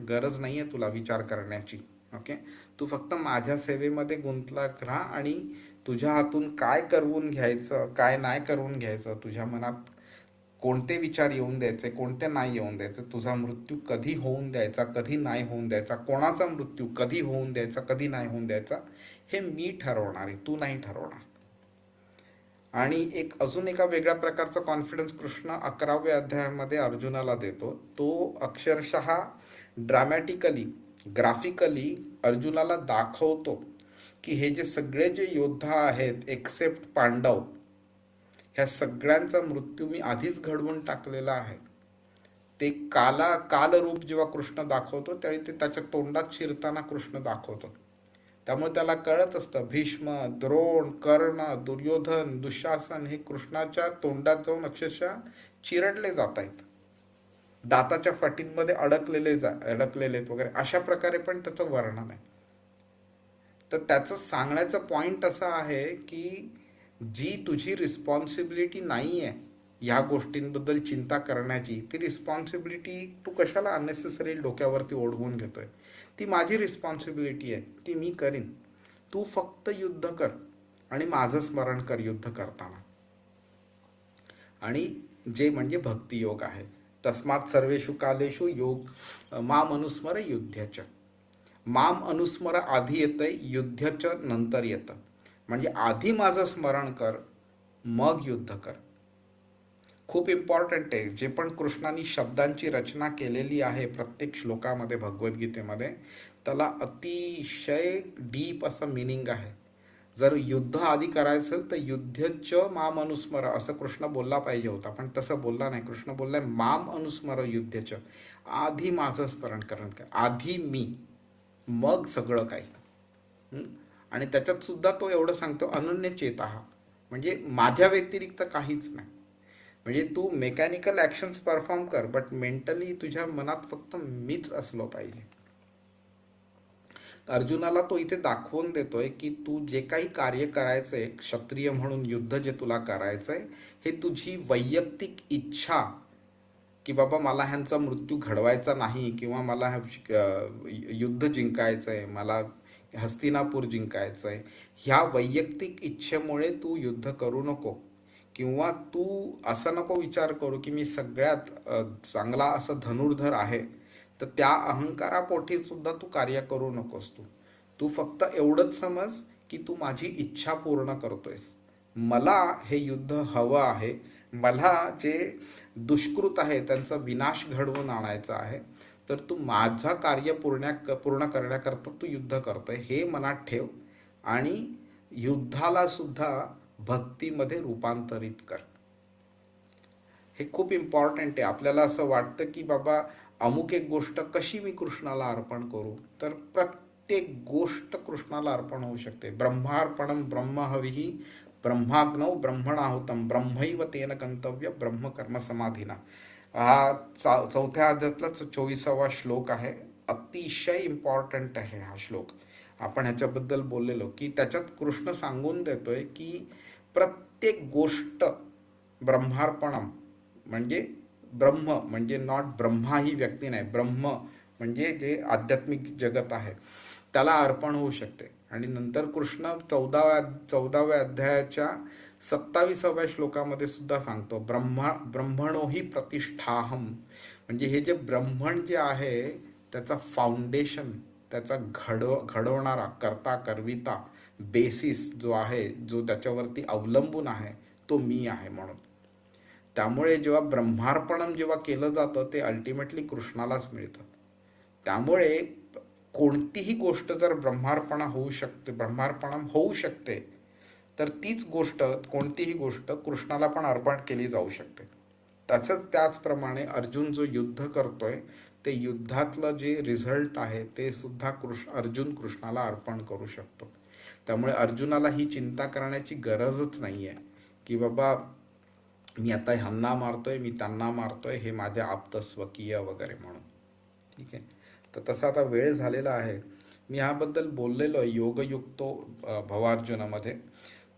गरज नाही आहे तुला विचार करण्याची. ओके, तू फक्त माझ्या सेवेमध्ये गुंतला राहा आणि तुझ्या हातून काय करवून घ्यायचं, काय नाही करवून घ्यायचं, तुझ्या मनात कोणते विचार येऊन द्यायचे, कोणते नाही येऊन द्यायचे, तुझा मृत्यू कधी होऊन द्यायचा, कधी नाही होऊन द्यायचा, कोणाचा मृत्यू कधी होऊन द्यायचा, कधी नाही होऊन द्यायचा, हे मी ठरवणार आहे, तू नाही ठरवणार. आणि अजून एका वेगळ्या प्रकारचा कॉन्फिडन्स कृष्ण 11व्या अध्यायामध्ये अर्जुनाला देतो. तो अक्षरशः ड्रामॅटिकली, ग्राफिकली अर्जुनाला दाखवतो की हे जे सगळे जे योद्धा आहेत एक्सेप्ट पांडव, ह्या सगळ्यांचा मृत्यू मी आधीच घडवून टाकलेला आहे. ते कालरूप जेव्हा कृष्ण दाखवतो त्यावेळी ते त्याच्या तोंडात शिरताना कृष्ण दाखवतो. त्यामुळे त्याला कळत असतं भीष्म, द्रोण, कर्ण, दुर्योधन, दुःशासन हे कृष्णाच्या तोंडात जाऊन अक्षरशः चिरडले जात आहेत, दाताच्या फाटींमध्ये अडकलेले वगैरे, अशा प्रकारे पण त्याचं वर्णन आहे. तर त्याचं सांगण्याचं पॉइंट असा आहे की जी तुझी रिस्पॉन्सिबिलिटी नाही आहे ह्या गोष्टींबद्दल चिंता करण्याची, ती रिस्पॉन्सिबिलिटी तू कशाला अननेसेसरी डोक्यावरती ओढवून घेतोय. ती माझी रिस्पॉन्सिबिलिटी आहे, ती मी करीन. तू फक्त युद्ध कर आणि माझं स्मरण कर युद्ध करताना. आणि जे म्हणजे भक्तियोग आहे. तस्मात सर्वेषु कालेषु योग माम अनुस्मर युद्धच. माम अनुस्मर आधी येतंय, युद्धच नंतर येतं. म्हणजे आधी माझं स्मरण कर, मग युद्ध कर. खूप इम्पॉर्टंट आहे. जे पण कृष्णाने शब्दांची रचना केलेली आहे प्रत्येक श्लोकामध्ये भगवद्गीतेमध्ये, त्याला अतिशय डीप असं मिनिंग आहे. जर युद्ध आधी करायचं असेल तर युद्धच माम अनुस्मर असं कृष्ण बोलला पाहिजे होता, पण तसं बोलला नाही. कृष्ण बोललाय माम अनुस्मर युद्धच, आधी माझं स्मरण करण कर, आधी मी, मग सगळं काही. आणि त्याच्यात सुद्धा तो एवढं सांगतो अनन्य चेतः, म्हणजे माझ्या व्यतिरिक्त काहीच नाही. म्हणजे तू मेकॅनिकल ॲक्शन्स परफॉर्म कर, बट मेंटली तुझ्या मनात फक्त मीच असलो पाहिजे. अर्जुनाला तो इथे दाखवून देतोय की तू जे काही कार्य करायचंय, क्षत्रिय म्हणून युद्ध जे तुला करायचंय, हे तुझी वैयक्तिक इच्छा की बाबा मला ह्यांचा मृत्यू घडवायचा नाही, किंवा मला युद्ध जिंकायचंय, मला हस्तिनापूर जिंकायचंय, ह्या वैयक्तिक इच्छेमुळे तू युद्ध करू नको. किंवा तू असं नको विचार करू की मी सगळ्यात चांगला असं धनुर्धर आहे, तर त्या अहंकारापोटी सुद्धा तू कार्य करू नकोस. तू फक्त एवढंच समज की तू माझी इच्छा पूर्ण करतोयस, मला हे युद्ध हवं आहे, मला जे दुष्कृत आहे त्यांचा विनाश घडवून आणायचा आहे, तर तू माझा कार्य पूर्ण करण्याकरता तू युद्ध करतोय हे मनात ठेव. आणि युद्धाला सुद्धा भक्तीमध्ये रूपांतरित कर. हे खूप इम्पॉर्टंट आहे. आपल्याला असं वाटतं की बाबा अमुक एक गोष्ट कशी मी कृष्णाला अर्पण करू, तर प्रत्येक गोष्ट कृष्णाला अर्पण होऊ शकते. ब्रह्मार्पणम ब्रह्महविः ब्रह्माग्नौ ब्रह्मणाहुतम ब्रह्मैव तेन गंतव्य ब्रह्मकर्म समाधीना. हा 4थ्या अध्यायातला 24वा श्लोक आहे. अतिशय इम्पॉर्टंट आहे हा श्लोक. आपण ह्याच्याबद्दल बोललेलो की त्याच्यात कृष्ण सांगून देतोय की प्रत्येक गोष्ट ब्रह्मार्पणम म्हणजे ब्रह्म म्हणजे नॉट ब्रह्मा ही व्यक्ती नाही, ब्रह्म म्हणजे जे आध्यात्मिक जगत आहे त्याला अर्पण होऊ शकते. आणि नंतर कृष्ण 14व्या अध्यायाच्या 27व्या श्लोकामध्ये सुद्धा सांगतो ब्रह्मणो ही प्रतिष्ठाहम. म्हणजे हे जे ब्रह्मण जे आहे त्याचा फाउंडेशन, त्याचा घडवणारा कर्ता करविता बेसिस जो आहे, जो त्याच्यावरती अवलंबून आहे, तो मी आहे म्हणून. त्यामुळे जेव्हा ब्रह्मार्पणम जेव्हा केलं जातं ते अल्टिमेटली कृष्णालाच मिळतं. त्यामुळे कोणतीही गोष्ट जर ब्रह्मार्पणम होऊ शकते, तर तीच गोष्ट, कोणतीही गोष्ट कृष्णाला पण अर्पण केली जाऊ शकते. त्याचप्रमाणे अर्जुन जो युद्ध करतोय ते युद्धातलं जे रिझल्ट आहे ते सुद्धा अर्जुन कृष्णाला अर्पण करू शकतो. त्यामुळे अर्जुनाला ही चिंता करण्याची गरजच नाही आहे की बाबा मी आता ह्यांना मारतोय, मी त्यांना मारतोय, हे माझ्या आप्तस्वकीय वगैरे म्हणून. ठीक आहे. तर तसा आता वेळ झालेला आहे. मी ह्याबद्दल बोललेलो आहे योगयुक्तो भवार्जुनामध्ये.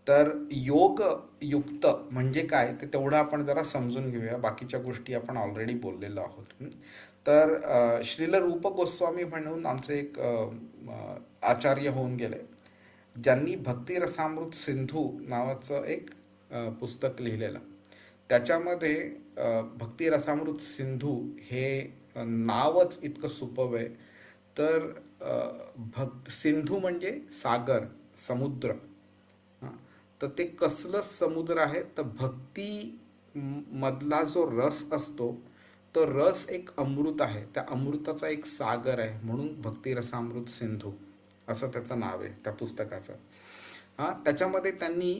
तर योगयुक्त म्हणजे काय ते तेवढं आपण जरा समजून घेऊया. बाकीच्या गोष्टी आपण ऑलरेडी बोललेलो आहोत. तर श्रील रूप गोस्वामी म्हणून आमचे एक आचार्य होऊन गेले, ज्यांनी भक्ती रसामृत सिंधू नावाचं एक पुस्तक लिहिलेलं. त्याच्यामध्ये भक्ती रसामृत सिंधू हे नावच इतकं सुपब आहे. तर सिंधू म्हणजे सागर, समुद्र. तर ते कसलं समुद्र आहे, तर भक्ती मधला जो रस असतो तो रस एक अमृत आहे, त्या अमृताचा एक सागर आहे, म्हणून भक्ती रसामृत सिंधू असं त्याचं नाव आहे त्या पुस्तकाचं. त्याच्यामध्ये त्यांनी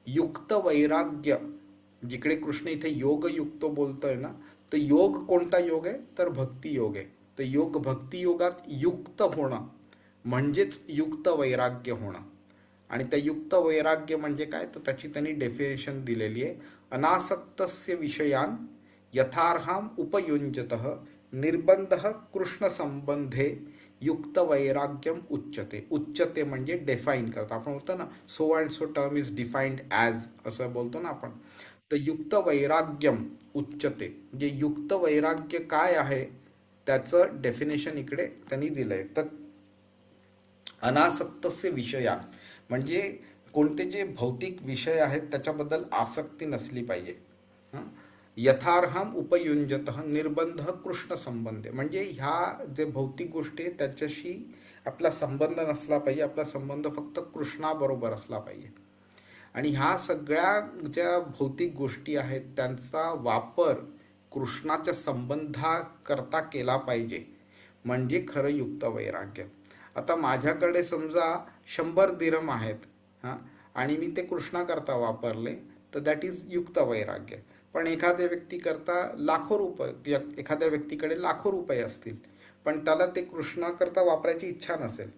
युक्त वैराग्य, जिकडे कृष्ण इथे योगयुक्त बोलतोय ना, तर योग कोणता योग आहे, तर भक्ती योग आहे. तर भक्ती योगात युक्त होणं म्हणजेच युक्त वैराग्य होणं. आणि त्या युक्त वैराग्य म्हणजे काय, तर त्याची त्यांनी डेफिनेशन दिलेली आहे. अनासक्तस्य विषयान यथार्हाम उपयुञ्जतः निर्बंधः कृष्ण संबंधे युक्त वैराग्यम उच्यते. उच्यते म्हणजे डिफाईन करतो. आपण बोलतो ना so and so term is defined as, असं बोलतो ना आपण. तर युक्त वैराग्यम उच्यते म्हणजे युक्त वैराग्य काय आहे त्याचं डेफिनेशन इकडे त्यांनी दिलंय. तर अनासक्तस्य विषयान म्हणजे कोणते जे भौतिक विषय आहेत त्याच्याबद्दल आसक्ती नसली पाहिजे. यथार्हम उपयुञ्जतः निर्बंध कृष्ण संबंधे म्हणजे ह्या जे भौतिक गोष्टी आहेत त्याच्याशी आपला संबंध नसला पाहिजे. आपला संबंध फक्त कृष्णाबरोबर असला पाहिजे. आणि ह्या सगळ्या ज्या भौतिक गोष्टी आहेत त्यांचा वापर कृष्णाच्या संबंधाकरता केला पाहिजे, म्हणजे खरं युक्त वैराग्य. आता माझ्याकडे समजा 100 दिरहम आहेत आणि मी ते कृष्णाकरता वापरले, तर दॅट इज युक्त वैराग्य. पण एखाद्या व्यक्तीकरता लाखो रुपये, एखाद्या व्यक्तीकडे लाखो रुपये असतील पण त्याला ते कृष्णाकरता वापरायची इच्छा नसेल,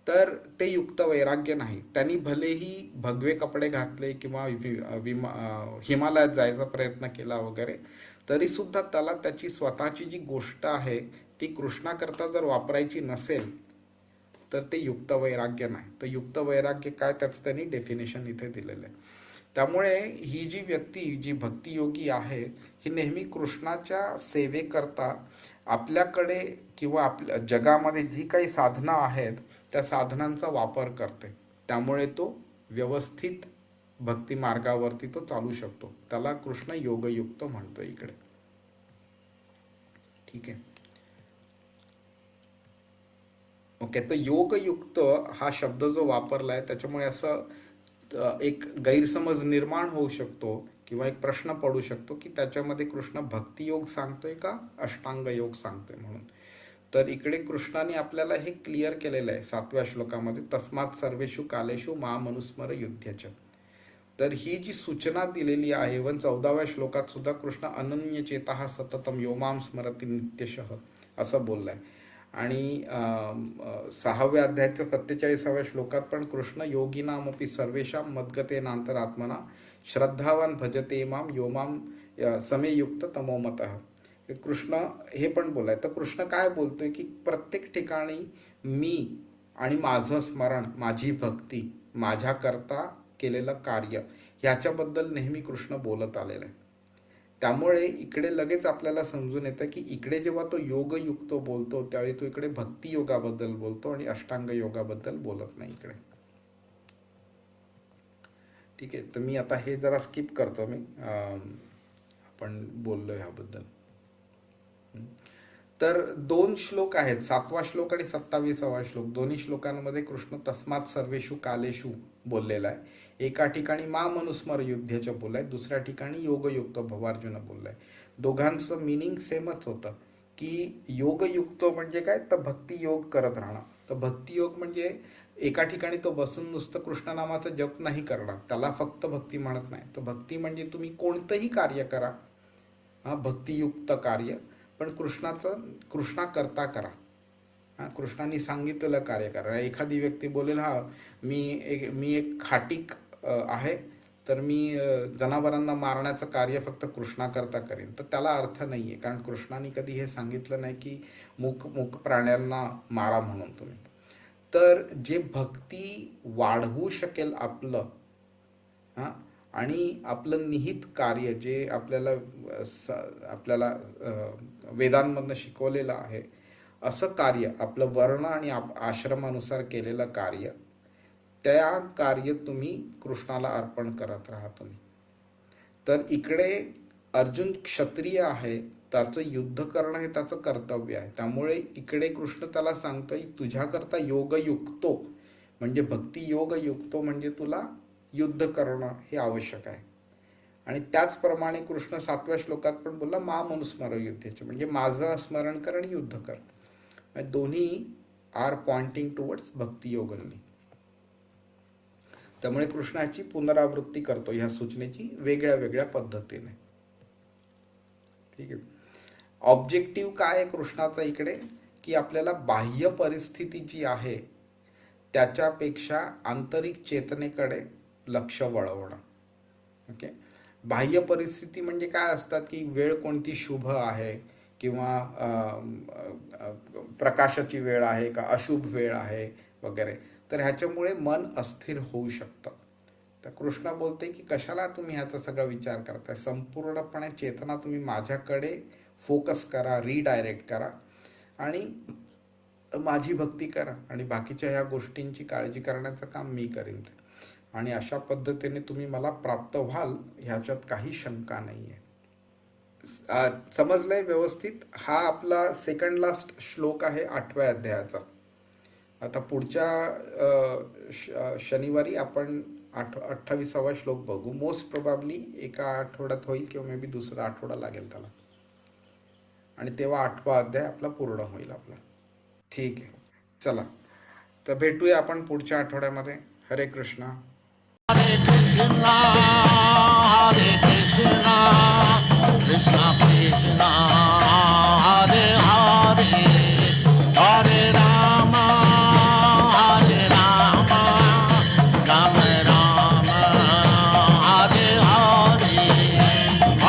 तर ते युक्त वैराग्य नाही. त्यांनी भलेही भगवे कपडे घातले किंवा हिमालयात जायचा प्रयत्न केला वगैरे, तरी सुद्धा त्याला त्याची स्वतःची जी गोष्ट आहे ती कृष्णाकरता जर वापरायची नसेल तर ते युक्त वैराग्य नाही. तर युक्त वैराग्य काय, त्याचं त्यांनी डेफिनेशन इथे दिलेलं आहे. त्यामुळे ही जी व्यक्ती, जी भक्तियोगी आहे, ही नेहमी कृष्णाच्या सेवेकरता आपल्याकडे किंवा आपल्या जगामध्ये जी काही साधनं आहेत त्या साधनांचा वापर करते. त्यामुळे तो व्यवस्थित भक्ती मार्गावरती तो चालू शकतो. त्याला कृष्ण योगयुक्त म्हणतो इकडे. ठीक आहे, ओके. तर योगयुक्त हा शब्द जो वापरला आहे त्याच्यामुळे असं एक गैरसमज निर्माण होऊ शकतो किंवा एक प्रश्न पडू शकतो की त्याच्यामध्ये कृष्ण भक्तियोग सांगतोय का अष्टांग योग सांगतोय म्हणून. तर इकडे कृष्णाने आपल्याला हे क्लिअर केलेलं आहे 7व्या श्लोकामध्ये, तस्मात् सर्वेषु कालेषु माम अनुस्मर युध्यच. तर ही जी सूचना दिलेली आहे, इव्हन 14व्या श्लोकात सुद्धा कृष्ण अनन्य चेतः सततम यो माम स्मरति नित्यशः असं बोललाय. आणि 6व्या अध्यायाच्या 47व्या श्लोकात पण कृष्ण योगिनामपि सर्वेषां मद्गतेनांतरात्मना श्रद्धावान भजते माम यो माम समेयुक्त तमोमतः. कृष्ण हे पण बोलाय. तर कृष्ण काय बोलतोय की प्रत्येक ठिकाणी मी आणि माझं स्मरण, माझी भक्ती, माझ्याकरता केलेलं कार्य ह्याच्याबद्दल नेहमी कृष्ण बोलत आलेला आहे. त्यामुळे इकडे लगेच आपल्याला समजून येतं की इकडे जेव्हा तो योगयुक्त बोलतो त्यावेळी तो इकडे भक्ती योगाबद्दल बोलतो आणि अष्टांग योगाबद्दल बोलत नाही इकडे. ठीक आहे, तर मी आता हे जरा स्किप करतो. आपण बोललो ह्याबद्दल. तर 2 श्लोक आहेत, 7वा श्लोक आणि 27वा श्लोक. दोन्ही श्लोकांमध्ये कृष्ण तस्मात् सर्वेषु कालेषु बोललेला आहे. एका ठिकाणी माम अनुस्मर युद्धचं बोललाय, दुसऱ्या ठिकाणी योगयुक्त भवार्जुन बोललाय. दोघांचं मिनिंग सेमच होतं की योगयुक्त म्हणजे काय, तर भक्ती योग करत राहणं. तर भक्ती योग म्हणजे एका ठिकाणी तो बसून नुसतं कृष्णनामाचं जप नाही करणार, त्याला फक्त भक्ती म्हणत नाही. तर भक्ती म्हणजे तुम्ही कोणतंही कार्य करा, भक्तियुक्त कार्य, पण कृष्णाकरता करा. कृष्णाने सांगितलेलं कार्य करा. एखादी व्यक्ती बोलेल मी एक खाटीक आहे, तर मी जनावरांना मारण्याचं कार्य फक्त कृष्णाकरता करेन, तर त्याला अर्थ नाही आहे. कारण कृष्णाने कधी हे सांगितलं नाही की मूक प्राण्यांना मारा म्हणून तुम्ही. तर जे भक्ती वाढवू शकेल आपलं आणि आपलं निहित कार्य जे आपल्याला वेदांमधनं शिकवलेलं आहे, असं कार्य आपलं वर्ण आणि आश्रमानुसार केलेलं कार्य, त्या कार्य तुम्ही कृष्णाला अर्पण करत राहा तुम्ही. तर इकडे अर्जुन क्षत्रिय आहे, त्याचं युद्ध करणं हे त्याचं कर्तव्य आहे. त्यामुळे इकडे कृष्ण त्याला सांगतोय तुझ्याकरता योगयुक्तो म्हणजे भक्ती योगयुक्तो म्हणजे तुला युद्ध करणं हे आवश्यक आहे. आणि त्याचप्रमाणे कृष्ण 7व्या श्लोकात पण बोलला माम अनुस्मर युद्धचे म्हणजे माझं स्मरण कर आणि युद्ध कर. दोन्ही आर पॉइंटिंग टुवर्ड्स भक्ती योग ओनली. त्यामुळे कृष्णाची पुनरावृत्ती करतो ह्या सूचनेची वेगळ्या वेगळ्या पद्धतीने. ठीक आहे, ऑब्जेक्टिव्ह काय आहे कृष्णाचा इकडे, की आपल्याला बाह्य परिस्थिती जी आहे त्याच्यापेक्षा आंतरिक चेतनेकडे लक्ष वळवणं. ओके, बाह्य परिस्थिती म्हणजे काय असतात की वेळ कोणती शुभ आहे किंवा प्रकाशाची वेळ आहे का अशुभ वेळ आहे वगैरे, तर ह्याच्यामुळे मन अस्थिर होऊ शकतं. तर कृष्ण बोलते की कशाला तुम्ही ह्याचा सगळा विचार करताय, संपूर्णपणे चेतना तुम्ही माझ्याकडे फोकस करा, रिडायरेक्ट करा आणि माझी भक्ती करा आणि बाकीच्या ह्या गोष्टींची काळजी करण्याचं काम मी करीन. आणि अशा पद्धतीने तुम्ही मला प्राप्त व्हाल ह्याच्यात काही शंका नाही आहे. समजलंय व्यवस्थित? हा आपला सेकंड लास्ट श्लोक आहे 8व्या अध्यायाचा. आता पुढच्या शनिवारी आपण 28वा श्लोक बघू. मोस्ट प्रोबॅबली एका आठवड्यात होईल किंवा मे बी दुसरा आठवडा लागेल त्याला, आणि तेव्हा 8वा अध्याय आपला पूर्ण होईल आपला. ठीक आहे, चला तर भेटूया आपण पुढच्या आठवड्यामध्ये. हरे कृष्णा. Hare Krishna, Krishna